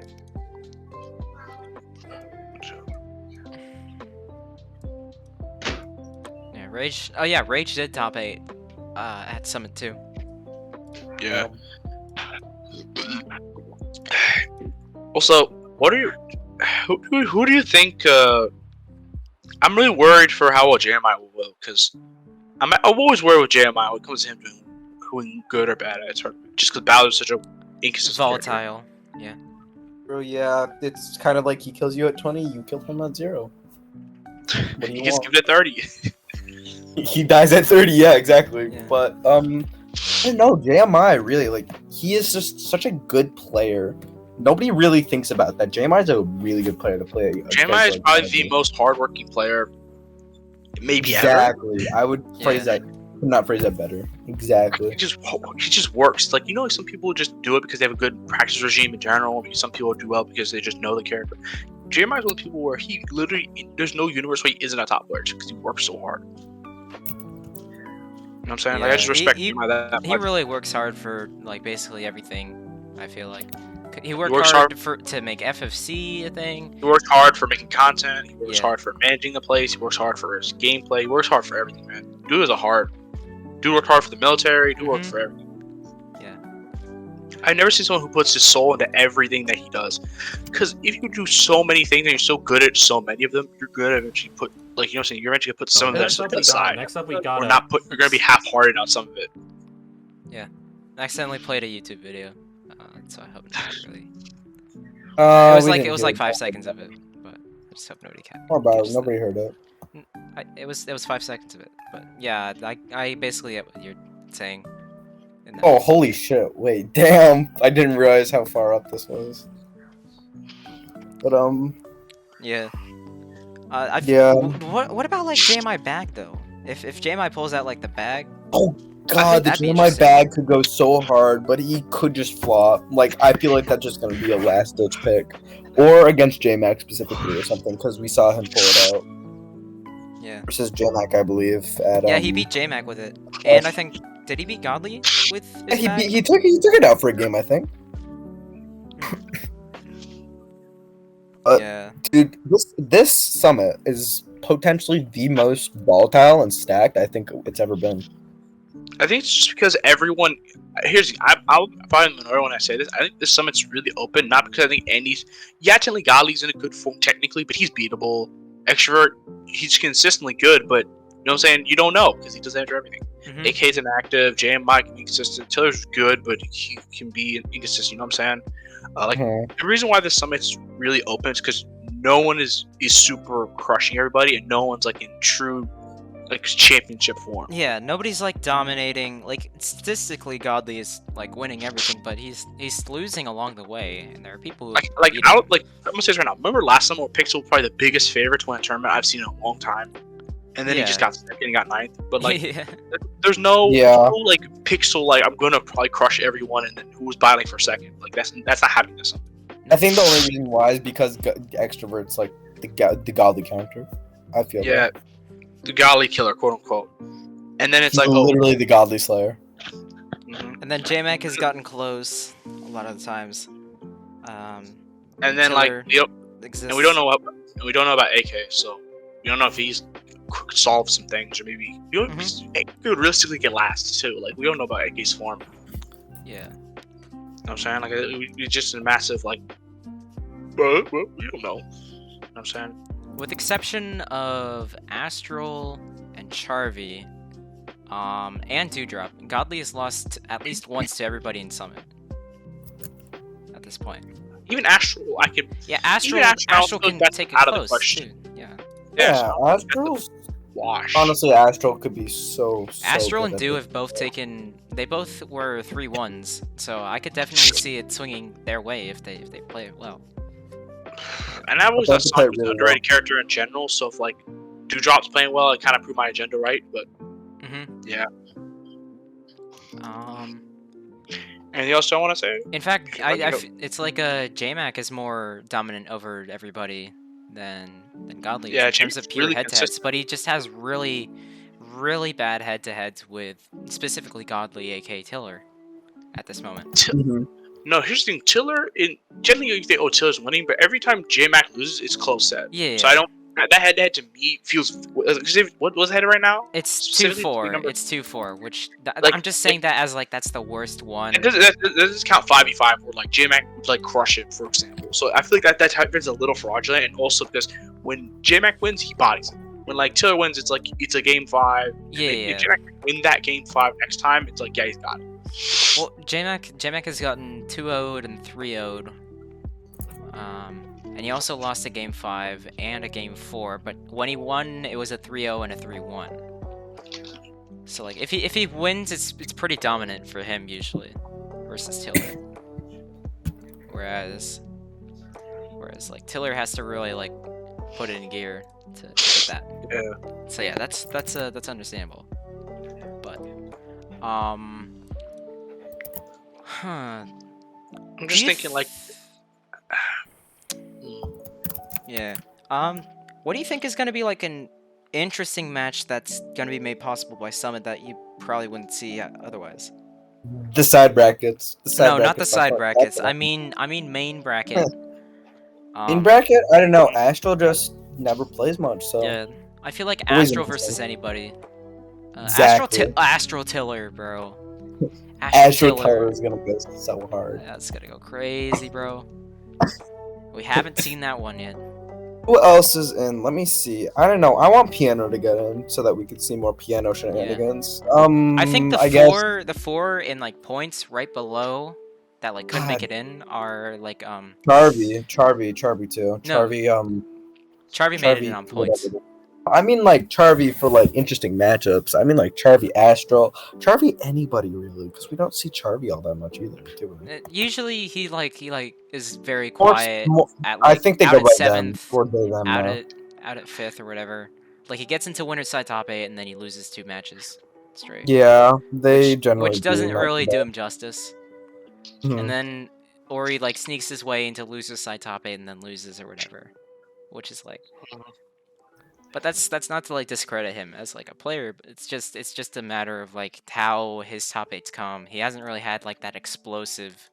Yeah, Rage. Oh yeah, Rage did top 8 at Summit 2. Yeah. Also, who do you think? I'm really worried for how well JMI will, because I'm always worried with JMI when it comes to him doing good or bad at it. Just because Bowser's such a inconsistent volatile. Yeah. Bro, yeah, it's kind of like he kills you at 20, you kill him at 0. He gets given at 30. He dies at 30, yeah, exactly. Yeah. But I don't know, JMI really, like, he is just such a good player. Nobody really thinks about that. JMI is a really good player to play. JMI is probably the most hardworking player, maybe ever. Exactly. I would phrase that. Could not phrase that better. Exactly. He just works. Like, like some people just do it because they have a good practice regime in general. Maybe some people do well because they just know the character. JMI is one of the people where he literally, there's no universe where he isn't a top player just because he works so hard. what I'm saying? Like, I just respect him by that He much. really works hard for like basically everything. I feel like he worked works hard to make FFC a thing. He works hard for making content. He works Yeah. hard for managing the place. He works hard for his gameplay. He works hard for everything, man. Dude is a hard. Dude worked hard for the military. Dude worked for everything. Yeah. I've never seen someone who puts his soul into everything that he does. Because if you do so many things and you're so good at so many of them, you're good at eventually put, like, you know what I'm saying? You're eventually gonna put some of that Next stuff up, to the side. next up we Or got not put. You're gonna be half-hearted on some of it. I accidentally played a YouTube video, so I hope nobody really. It was like 5 seconds of it, but I just hope nobody can. How about catches that. nobody heard it? It was 5 seconds of it, but yeah, I basically get what you're saying. in that. Oh, holy shit! Wait, damn! I didn't realize how far up this was. But Yeah. Yeah. What about like JMI bag though? If JMI pulls out like the bag, God, the that'd be GMI interesting. bag could go so hard, but he could just flop. Like, I feel like that's just gonna be a last ditch pick, or against JMac specifically or something, because we saw him pull it out yeah. versus JMac, I believe. At Yeah, he beat JMac with it, and I think did he beat Godly with his He, bag? he took it out for a game, I think. Yeah. Dude, this summit is potentially the most volatile and stacked I think it's ever been. I think it's just because everyone. I'll probably the minority when I say this. I think this summit's really open, not because I think Andy's. Yeah, technically Godly's in a good form technically, but he's beatable. Extrovert, he's consistently good, but you know what I'm saying? You don't know because he doesn't enter everything. Mhm. AK's inactive, JMI can be consistent. Tiller's good, but he can be inconsistent. You know what I'm saying? The reason why this summit's really open is because no one is super crushing everybody, and no one's like in true like championship form. Yeah, nobody's like dominating. Like statistically, Godly is like winning everything, but he's losing along the way, and there are people who I'm gonna say this right now. Remember last summer, where Pixel was probably the biggest favorite to win a tournament I've seen in a long time, and then he just got second and got ninth. But like, yeah. there's no Yeah. like Pixel like I'm gonna probably crush everyone, and then who was battling for second. Like that's not happening this summer. I think the only reason why is because extroverts like the godly counter. I feel Yeah, that. the Golly killer, quote unquote. And then it's He's like, oh, literally the godly slayer. mhm. And then JMac has gotten close a lot of the times. And then like Tiller exists. and we don't know about AK, so we don't know if he's solved some things, or maybe he could realistically get last too. Like we don't know about AK's form. Yeah. You know what I'm saying? Like it's just a massive like, well, we don't know. You know what I'm saying? With exception of Astral and Charvee, and Dewdrop, Godly has lost at least once to everybody in Summit. At this point. Even Astral, I can. Yeah, Astral Even Astral I can that's take it out of the close question. too. Yeah. Yeah, Astral's Wash. honestly Astral could be so Astral good and at Dew this. have both taken. They both were 3-1s, so I could definitely see it swinging their way if they play it well. And I've always But thought they play Sonic was an really underrated character in general. So if like Dewdrop's playing well, it kind of proved my agenda right. But yeah. Anything else I want to say? In fact, Let me go. it's like JMac is more dominant over everybody than Godly is Yeah, in terms of JMac's pure really head-to-heads, consistent. but he just has really, really bad head-to-heads with specifically Godly, aka Tiller, at this moment. Mhm. No, here's the thing. Tiller, generally you think, oh, Tiller's winning, but every time JMac loses, it's close set. Yeah. So I don't. That head-to-head to me feels. What was head right now? It's Specifically, 2-4. number- It's 2-4, which Like, I'm just saying that as like that's the worst one. It doesn't count 5v5 where like JMac would like crush it, for example. So I feel like that happens a little fraudulent, and also because when JMac wins, he bodies it. When like Tiller wins, it's like it's a game 5. Yeah, If JMac win that game 5 next time, it's like yeah, he's got it. Well, JMac has gotten 2-0'd and 3-0'd. And he also lost a game 5 and a game 4, but when he won, it was a 3-0 and a 3-1. So like if he wins, it's pretty dominant for him usually versus Tiller. Whereas like Tiller has to really like put it in gear to get that. Yeah. So yeah, that's understandable. But huh. I'm just thinking like. Yeah. What do you think is gonna be like an interesting match that's gonna be made possible by Summit that you probably wouldn't see otherwise. The side brackets. No, not the side brackets. I mean main bracket. In bracket, I don't know. Astral just never plays much, so Yeah, I feel like Always Astral interesting. versus anybody. Exactly. Astral Tiller, bro. Astral Tower is gonna go so hard. That's gonna go crazy, bro. We haven't seen that one yet. Who else is in? Let me see. I don't know. I want Piano to get in so that we could see more Piano shenanigans. I think the four in like points right below that like couldn't make it in are like Charvee too. No. Charvee made it in on points. I mean like Charvee for like interesting matchups. I mean like Charvee Astral, Charvee anybody really, because we don't see Charvie all that much either. Do we? Usually he is very More- quiet more- at I like think they out go at by them. 7th, Or they them. out at 5th or whatever. Like he gets into winner's side top 8 and then he loses 2 matches straight. Yeah, they generally Which doesn't do really that. do him justice. Mhm. And then or he like sneaks his way into loser's side top 8 and then loses or whatever. Which is like but that's not to like discredit him as like a player, but it's just a matter of like how his top 8s come. He hasn't really had like that explosive,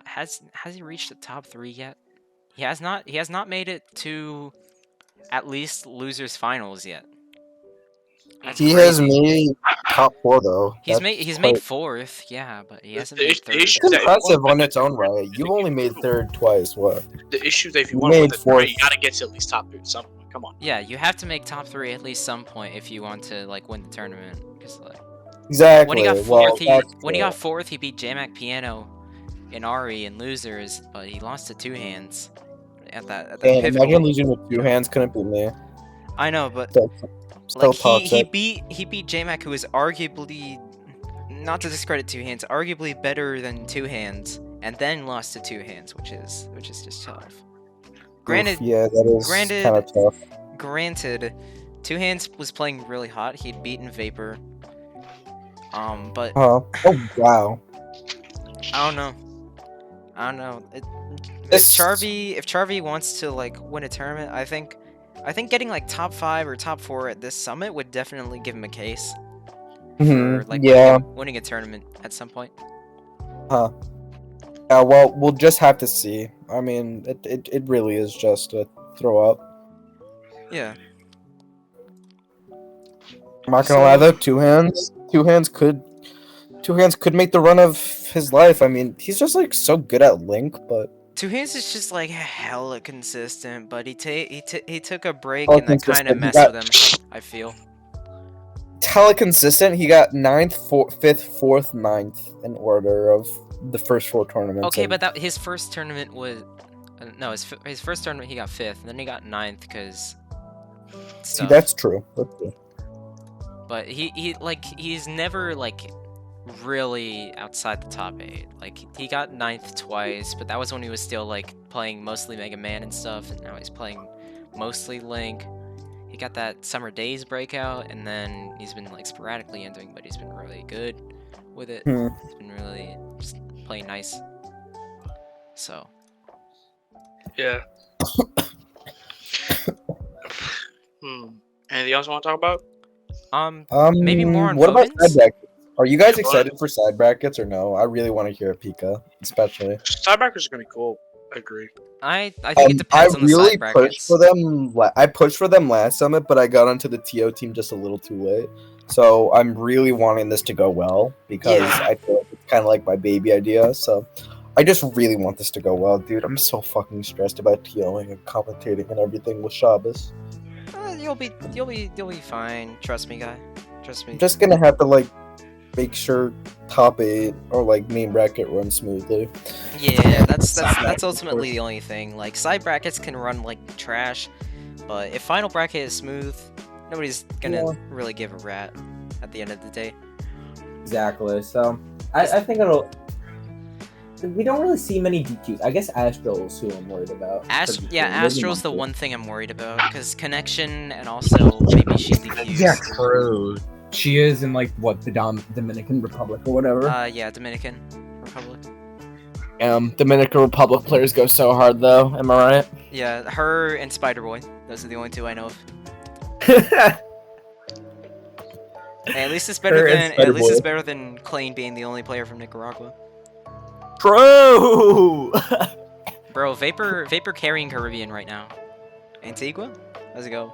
has he reached the top 3 yet? He has not made it to at least losers finals yet. That's He has crazy. made top 4 though. He's That's made quite- 4th, yeah, but he hasn't The made issue- the 3rd. issue- It's impressive on its own right. You've only made 3rd twice. What? The issue that if you You want to win made the tournament, you fourth. gotta get to at least top 3 at some point. Come on. Yeah, you have to make top 3 at least some point if you want to like win the tournament. Because like Exactly. when he got Well, 4th, that's he beat JMac Piano in Ari in losers, but he lost to 2 hands at that Damn, pivotal. imagine losing with 2 hands. Couldn't be me. I know, but Still like he toxic. beat JMac, who is arguably, not to discredit 2 hands, arguably better than 2 hands, and then lost to 2 hands, which is just tough. Granted, Yeah, that is granted- kind of tough. Granted, 2 hands was playing really hot. He'd beaten Vapor. But Huh. Oh wow. I don't know. If This- Charvee wants to like win a tournament, I think getting like top 5 or top 4 at this summit would definitely give him a case for like Yeah. winning a tournament at some point. Huh. Yeah. Well, we'll just have to see. I mean, it really is just a throw up. Yeah. I'm not gonna lie though. 2 hands could make the run of his life. I mean, he's just like so good at Link, but 2 hands is just like hella consistent, but he took a break Oh, and that kind of consistent. He messed with him, I feel. it's hella consistent. He got 9th, 5th, 4th, 9th in order of the first 4 tournaments. Okay, and- but his first tournament was no, his first tournament he got 5th, and then he got 9th because see, that's true. That's true. But he's never like really outside the top 8. Like he got 9th twice, but that was when he was still like playing mostly Mega Man and stuff, and now he's playing mostly Link. He got that Summer Days breakout, and then he's been like sporadically entering, but he's been really good with it. Hmm. He's been really just playing nice. So Yeah. Anything else you want to talk about? maybe more on what about Vogons? side brackets? Are you guys Yeah, go excited for side brackets or no? I really want to hear Pika, especially. Tiebreakers are gonna be cool. I agree. I think it depends on the really side brackets. pushed for them. I pushed for them last summit, but I got onto the TO team just a little too late. So I'm really wanting this to go well because Yeah. I feel like it's kind of like my baby idea. So I just really want this to go well, dude. I'm so fucking stressed about TOing and commentating and everything with Shabbos. You'll be fine. Trust me, guy. Trust me. I'm just gonna have to like make sure top 8 or like main bracket runs smoothly. Yeah, that's Side brackets, ultimately of the only thing. Like side brackets can run like trash, but if final bracket is smooth, nobody's gonna Yeah. really give a rat at the end of the day. Exactly. So I think it'll. We don't really see many DQs. I guess Astral's who I'm worried about. for DQ. Maybe Astral's the Monkey. one thing I'm worried about because connection and also maybe she DQs. Yeah, true. She is in like what the Dominican Republic or whatever. Yeah, Dominican Republic. Dominican Republic players go so hard though. Am I right? Yeah, her and Spider Boy. Those are the only 2 I know of. Hey, at least it's better than Klein being the only player from Nicaragua. True. Bro, Vapor carrying Caribbean right now. Antigua? How's it go?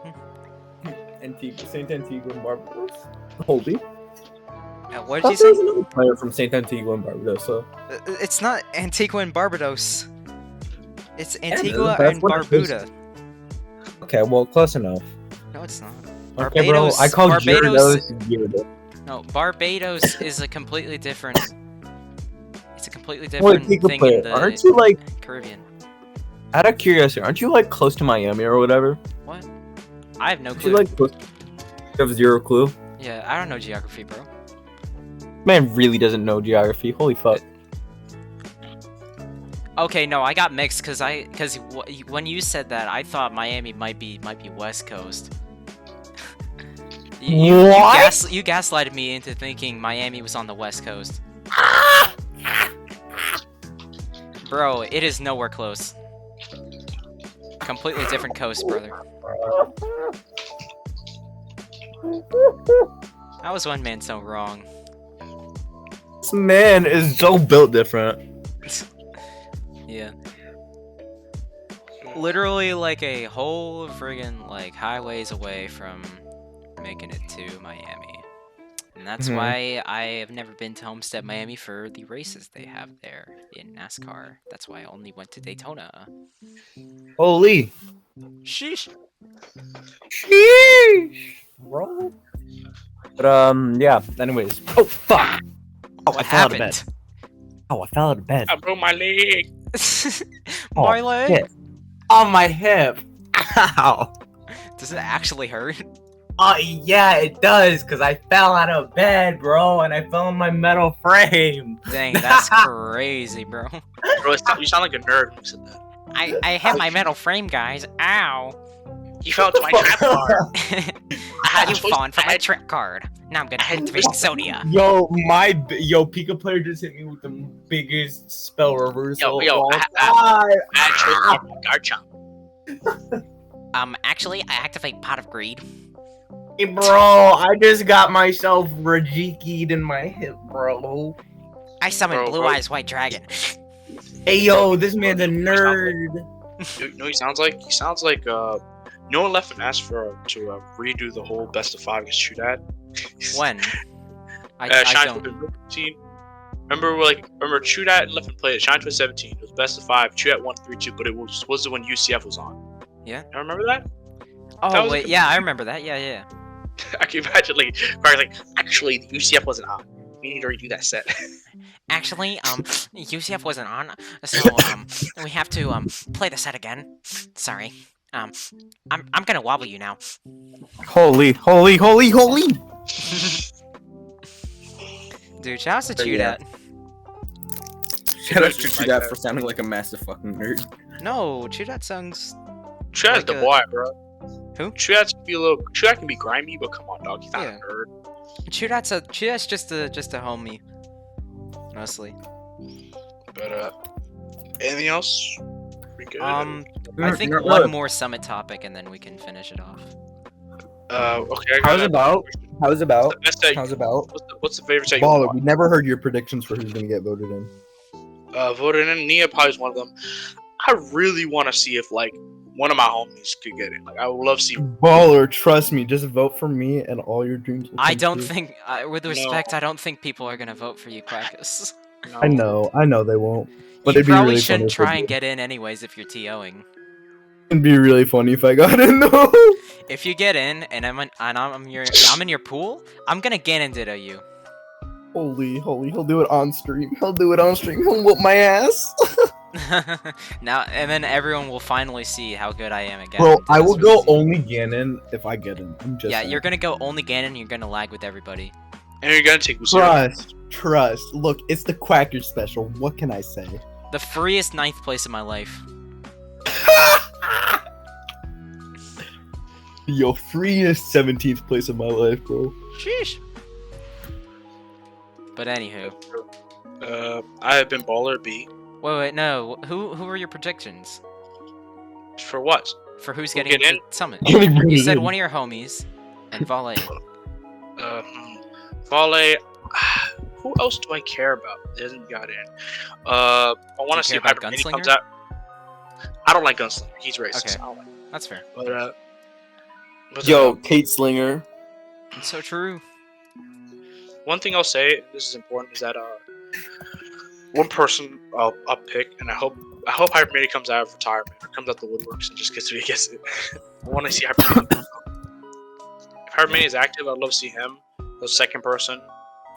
Antigua, Saint Antigua and Barbados. Holy. What did you say? Another player from Saint Antigua and Barbados. So. It's not Antigua and Barbados. It's Yeah, Antigua that's and what it is. Barbuda. Okay, well, close enough. No, it's not. Okay, bro. I call Barbados. Gyarados. No, Barbados is a completely different. It's a completely different Pika thing player, in the aren't you like? Caribbean. Out of curiosity, aren't you like close to Miami or whatever? What? I have no Aren't you clue. like close? You have zero clue. Yeah, I don't know geography, bro. Man really doesn't know geography. Holy fuck. Okay, no, I got mixed because when you said that, I thought Miami might be West Coast. You gaslighted me into thinking Miami was on the West Coast. Bro, it is nowhere close. Completely different coast, brother. How was one man so wrong? This man is so built different. Yeah. Literally like a whole friggin' like highways away from making it to Miami. And that's why I have never been to Homestead, Miami for the races they have there in NASCAR. That's why I only went to Daytona. Holy. Sheesh. Sheesh. Bro. But yeah. Anyways. Oh fuck. Oh, What I fell out of bed. happened? Oh, I fell out of bed. I broke my leg. My leg? Shit. On my hip. Ow. Does it actually hurt? Oh yeah, it does, cause I fell out of bed, bro, and I fell on my metal frame. Dang, that's crazy, bro. Bro, you sound like a nerd when you said that. I hit my metal frame, guys. Ow. You fell into my trap car. How you falling for my trick card? Now I'm gonna activate Exodia. Yo, Pika player just hit me with the biggest spell reversal. I chose my Garchomp. Actually, I activate Pot of Greed. Hey, bro, I just got myself Rajiki'd in my hip, bro. I summon Blue Eyes White Dragon. Hey, yo, this man's a nerd. You know what he sounds like? He sounds like no one left and asked to redo the whole best of 5 against Trudad. When? I don't. Remember Trudad left and played it. Shine 2017. It was best of 5. Trudad won 3-2, but it was the when UCF was on. Yeah. I remember that. Oh wait, yeah, I remember that. Yeah. I can imagine actually the UCF wasn't on. We need to redo that set. Actually, UCF wasn't on, so we have to play the set again. Sorry. I'm gonna wobble you now. Holy. Dude, shout out to Chudat. Shout out to Chudat for sounding like a massive fucking nerd. No, Chudat sounds. Trudad's the boy, bro. Who? Trudad can be grimy, but come on, dog, he's not a nerd. Chudat's just a homie. Mostly. But anything else? We good? I think one more summit topic and then we can finish it off. Okay. How's about? What's the favorite set you Baller, want? we never heard your predictions for who's gonna get voted in. Voted in. Nia probably is one of them. I really want to see if one of my homies could get it. I would love to see. Baller, trust me, just vote for me and all your dreams. Will I come don't true. think, with respect, I don't think people are gonna vote for you, Quackus. No. I know they won't. But You it'd be probably really shouldn't funny try if and they get in anyways if you're TOing. It'd be really funny if I got in though. If you get in and I'm in your pool, I'm gonna Ganon Ditto you. Holy, he'll do it on stream. He'll whoop my ass. Now and then everyone will finally see how good I am at Ganon. Bro, I Ditto will go Suicide. only Ganon if I get in. I'm just Yeah, saying. you're gonna go only Ganon. You're gonna lag with everybody. And you're gonna take Lucero. Trust. Look, it's the Quackers special. What can I say? The freest 9th place in my life. Yo, freest 17th place in my life, bro. Sheesh. But anywho, I have been baller B. wait, no. Who were your predictions? For what? For who's Who'll getting get into Summit? Really, You really said in. one of your homies and Valet. Vale. Who else do I care about? That hasn't got in. I want to see if care about Hyper Mini Gunslinger? comes out. I don't like Gunslinger. He's racist. Okay. I don't like him. That's fair. But Yo, Kate Slinger. It's so true. one thing I'll say, this is important, is that one person I'll pick, and I hope Hyper Mini comes out of retirement or comes out the woodworks and just gets what he gets it. I want to see Hyper Mini. If Hyper Mini is active, I'd love to see him. The second person.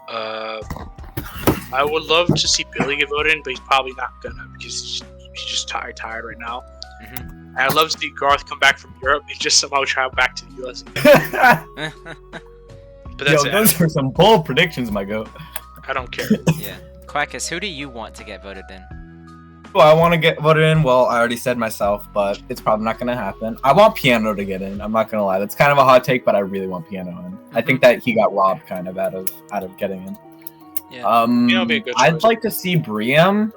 I would love to see Billy get voted in, but he's probably not gonna because he's just tired right now. Mm-hmm. And I'd love to see Garth come back from Europe and just somehow travel back to the US. But that's Yo, it. those are some bold predictions, my goat. I don't care. Yeah. Quackus, who do you want to get voted in? Well, I want to get voted in. Well, I already said myself, but it's probably not going to happen. I want Piano to get in. I'm not going to lie. That's kind of a hot take, but I really want Piano in. I think that he got robbed kind of out of getting in. Yeah. Piano would be a good I'd choice. like to see Briam.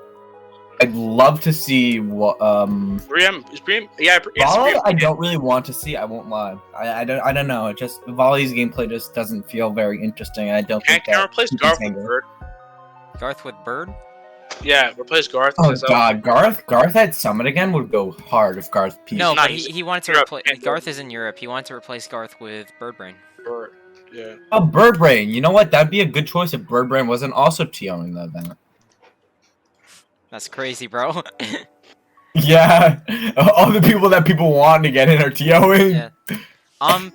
I'd love to see what Briam is Briam. Yeah, yes, Volley, Briam. I don't really want to see. I won't lie. I don't know. It just Volley's gameplay just doesn't feel very interesting. I don't think Can I that replace he can Garth with tangle. Bird? Garth with Bird? Yeah, replace Garth. Oh because, god, Garth at Summit again would go hard if Garth peaked. No, Nah, but he's- he wanted to Europe, replace. can't do Garth it. is in Europe. He wanted to replace Garth with Birdbrain. Bird. Yeah. Oh, Birdbrain. You know what? That'd be a good choice if Birdbrain wasn't also TOing the event. That's crazy, bro. Yeah, all the people that people want to get in are TOing. Yeah.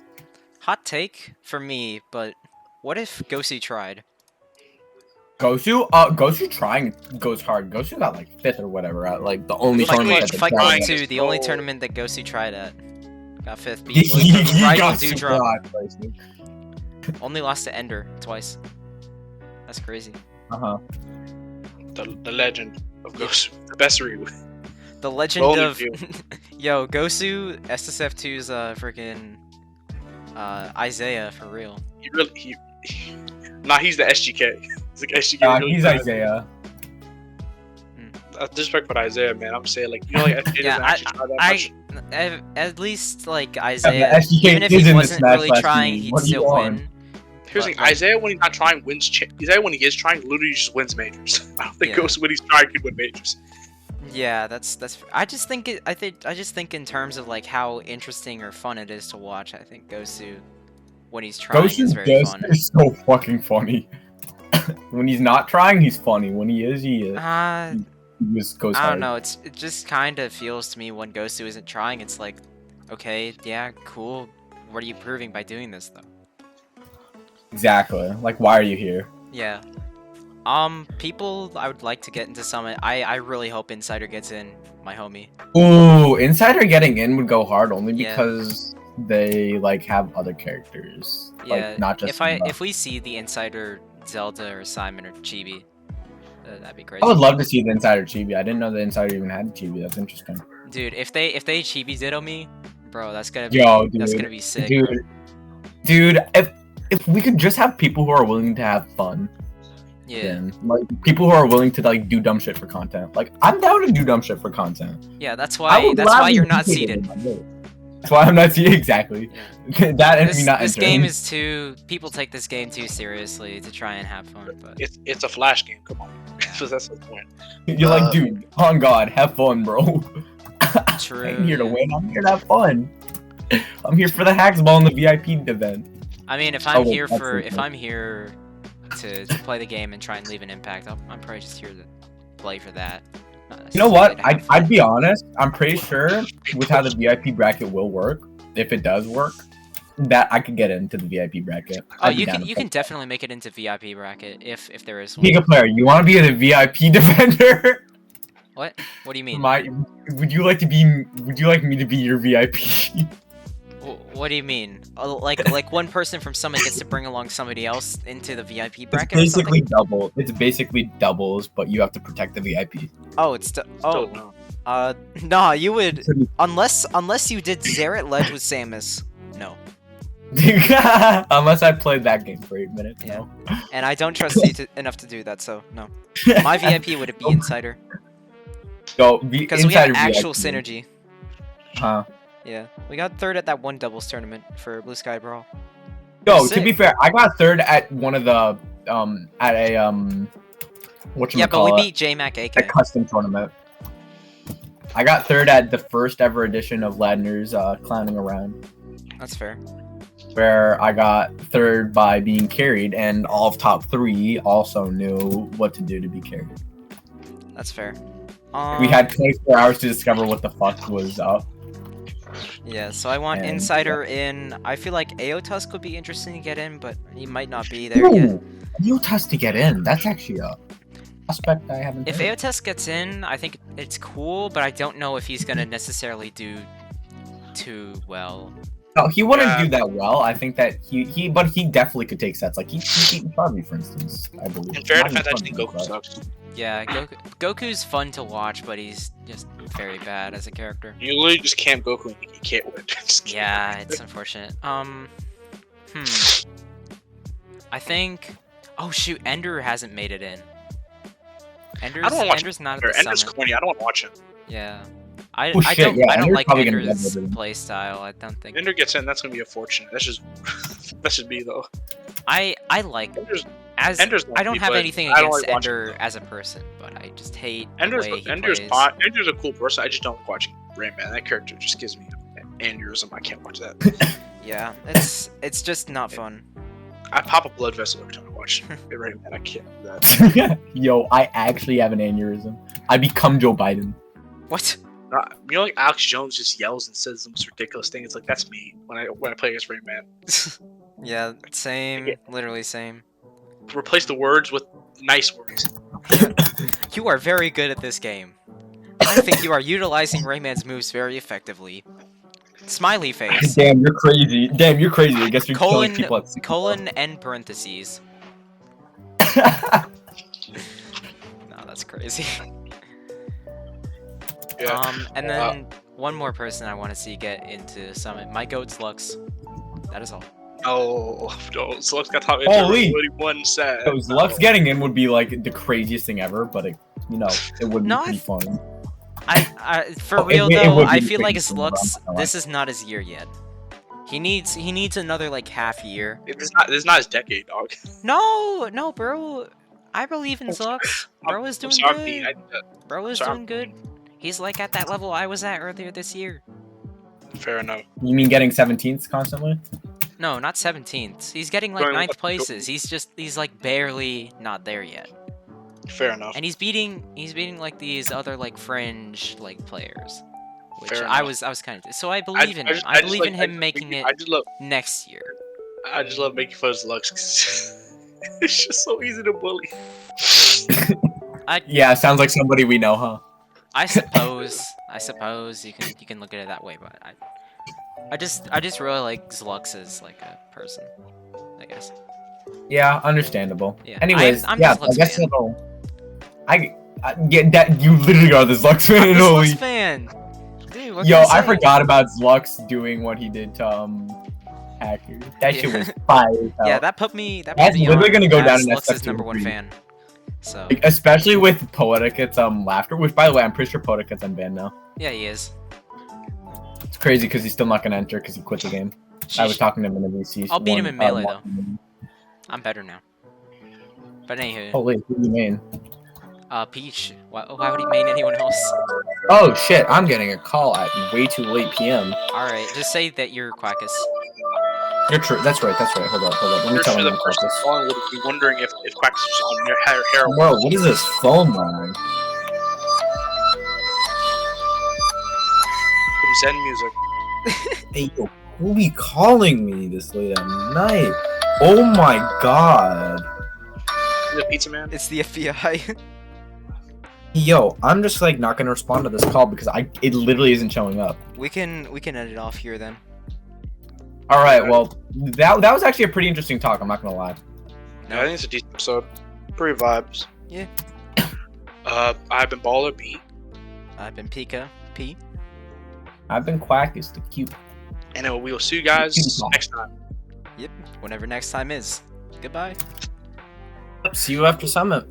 Hot take for me, but what if Gosu tried? Gosu trying goes hard. Gosu got like 5th or whatever at like the only Fight tournament. Club, that Fight they're Club trying. 2, the only Oh. tournament that Gosu tried at. Got 5th. He Beat right on got super Dewdrop. high places. Only lost to Ender twice. That's crazy. Uh-huh. The legend of Ghost. The best Ryu. The legend Only of few. Yo, Gosu SSF2's freaking Isaiah for real. Nah, he's the SGK. He's like SGK. really He's bad. Isaiah. Disrespect for Isaiah, man. I'm saying like like SGK Yeah, doesn't actually try that much. At least like the Isaiah, SGK even if is he in the wasn't Smash really last trying, meeting. he'd What are you still on? win. Here's the thing, But, like- Isaiah when he's not trying wins. Isaiah when he is trying, literally just wins majors. I don't think Yeah. Ghost when he's trying could win majors. Yeah, that's. I just think in terms of like how interesting or fun it is to watch. I think Gosu, when he's trying, is Gosu's very guest fun. is so fucking funny. When he's not trying, he's funny. When he is, he is. He just goes I hard. don't know. It just kind of feels to me when Gosu isn't trying. It's like, okay, yeah, cool. What are you proving by doing this though? Exactly. Like, why are you here? Yeah. People I would like to get into Summit. I really hope Insider gets in, my homie. Ooh, Insider getting in would go hard only Yeah. because they like have other characters. Yeah. Like, not just if we see the Insider Zelda or Simon or Chibi, that'd be crazy. I would love to see the Insider Chibi. I didn't know the Insider even had Chibi. That's interesting. Dude, if they Chibi Ditto me, bro, that's gonna be that's gonna be sick. Dude, if we could just have people who are willing to have fun. Yeah. Then, like people who are willing to like do dumb shit for content. Like I'm down to do dumb shit for content. Yeah, that's I why would that's why gladly you're not take it seated. in my day. That's why I'm not seated exactly. That and me not This entering. game is too people take this game too seriously to try and have fun, but It's a flash game. Come on. So that's the point. You're like, dude, on God, have fun, bro. True. I'm here to win. I'm here to have fun. I'm here for the hacks ball in the VIP event. I mean, if Oh, I'm wait, here that's for okay. if I'm here to play the game and try and leave an impact, I'm probably just here to play for that. not You know what? necessarily to have I'd be honest. I'm pretty sure with how the VIP bracket will work, if it does work, that I could get into the VIP bracket. Oh, I'd be you down can to you play. can definitely make it into VIP bracket if there is one. Pika player, you want to be in a VIP defender? What? What do you mean? Would you like me to be your VIP? What do you mean? Like one person from Summit gets to bring along somebody else into the VIP It's bracket? or basically something? double. It's basically doubles, but you have to protect the VIP. Oh, it's Still, no. nah. You would unless you did Zeret Ledge with Samus. No. Unless I played that game for 8 minutes. Yeah. No. And I don't trust you enough to do that, so no. My VIP would be Insider So because we have Insider actual VIP. synergy. Huh. Yeah, we got third at that one doubles tournament for Blue Sky Brawl. Yo, Sick. to be fair, I got third at one of the at a Yeah, but we beat J-Mac AK. a custom tournament. I got third at the first ever edition of Ladner's Clowning Around, That's fair. where I got third by being carried, and all of top 3 also knew what to do to be carried. That's fair. We had 24 hours to discover what the fuck was up. Yeah, so I want And, Insider in. I feel like Aotusk would be interesting to get in, but he might not be there yet. Ooh, you test to get in. That's actually a prospect I haven't. If heard. Aotusk gets in, I think it's cool, but I don't know if he's gonna necessarily do too well. No, he wouldn't Yeah. do that well. I think that but he definitely could take sets. Like he's beaten Charvee, for instance. I believe. In fair Not defense, I even think fun, Goku but- sucks. Yeah, Goku's fun to watch, but he's just very bad as a character. You literally just camp Goku and you can't win. Just can't. Yeah, it's unfortunate. I think. Oh shoot, Ender hasn't made it in. I don't wanna watch Ender's not at Ender. the Ender's summit. corny. I don't want to watch him. Yeah. I Oh, shit, yeah, don't Ender's like probably gonna Ender's get voted in. play style. I don't think. Ender gets in, that's gonna be unfortunate. That's just that's just me though. I like Ender's Ender's I don't lovely, have but anything I don't against like watching Ender him. as a person, but I just hate Ender's the way he Ender's plays. fine. Ender's a cool person. I just don't like watching Rayman. That character just gives me an aneurysm. I can't watch that. Yeah, it's just not fun. I pop a blood vessel every time I watch Rayman. I can't do that. Yo, I actually have an aneurysm. I become Joe Biden. What? You know, like Alex Jones just yells and says the most ridiculous thing. It's like that's me when I play against Rayman. Yeah, same. Literally same. Replace the words with nice words. You are very good at this game. I think you are utilizing Rayman's moves very effectively. Smiley face. Damn, you're crazy. Damn, you're crazy. I guess you're killing Colon, people at sea. colon, and parentheses. No, that's crazy. Yeah. And then one more person I want to see get into Summit. My goat's Lux. That is all. No. So Lux got top Holy! 31 set. Those Lux getting in would be like the craziest thing ever, but it would be No, pretty fun. For Oh, real it though, would be I feel pretty like his fun, Lux. but I'm not This is not his year yet. He needs another like half year. This is not his decade, dog. No, bro. I believe in Lux. Bro is I'm doing sorry, good. Bro is sorry. doing good. He's like at that level I was at earlier this year. Fair enough. You mean getting 17th constantly? No, not 17th. He's getting like Going 9th up- places. He's like barely not there yet. Fair enough. And he's beating like these other like fringe like players. Which Fair I enough. was kind of so I believe in him. I believe in him making it next year. I just love making fun of his Lux 'cause it's just so easy to bully. Yeah, sounds like somebody we know, huh? I suppose you can look at it that way, but I just really like Zlux as like a person, I guess. Yeah, understandable. Yeah, Anyways, I'm yeah, just Lux I guess fan. I get that you literally are this Lux fan. I'm this Holy- Lux fan. Dude, what Yo, can I say? forgot about Zlux doing what he did to Hacker. That shit Yeah. was fire. as hell. Yeah, that put me. That That's put me literally on gonna go down as in Lux's SF2 number one for you. fan. So Like, especially with Poeticut's laughter, which by the way, I'm pretty sure Poeticut's unbanned now. yeah, he is. It's crazy because he's still not gonna enter because he quit the game. I was talking to him in the VC. I'll beat him in Melee, though. I'm better now. But anywho, Holy, who do you mean? Peach. Why would he main anyone else? Oh shit, I'm getting a call at way too late PM. All right, just say that you're Quackus. You're true. That's right. Hold up. Let me I'm tell sure him the about person this. calling would be wondering if Quackus was on heroin. Bro, what is this phone line? Some Zen music. Hey, yo, who be calling me this late at night? Oh my god. Is it Pizza Man? It's the FBI. Yo, I'm just like not gonna respond to this call because it literally isn't showing up. we can end it off here then. All right, well, that was actually a pretty interesting talk. I'm not gonna lie. Yeah, I think it's a decent episode. Pretty vibes. Yeah. I've been Baller B, I've been Pika P. I've been Quackus the cute. and we will see you guys next time. Yep. Whenever next time is. Goodbye. See you after Summit.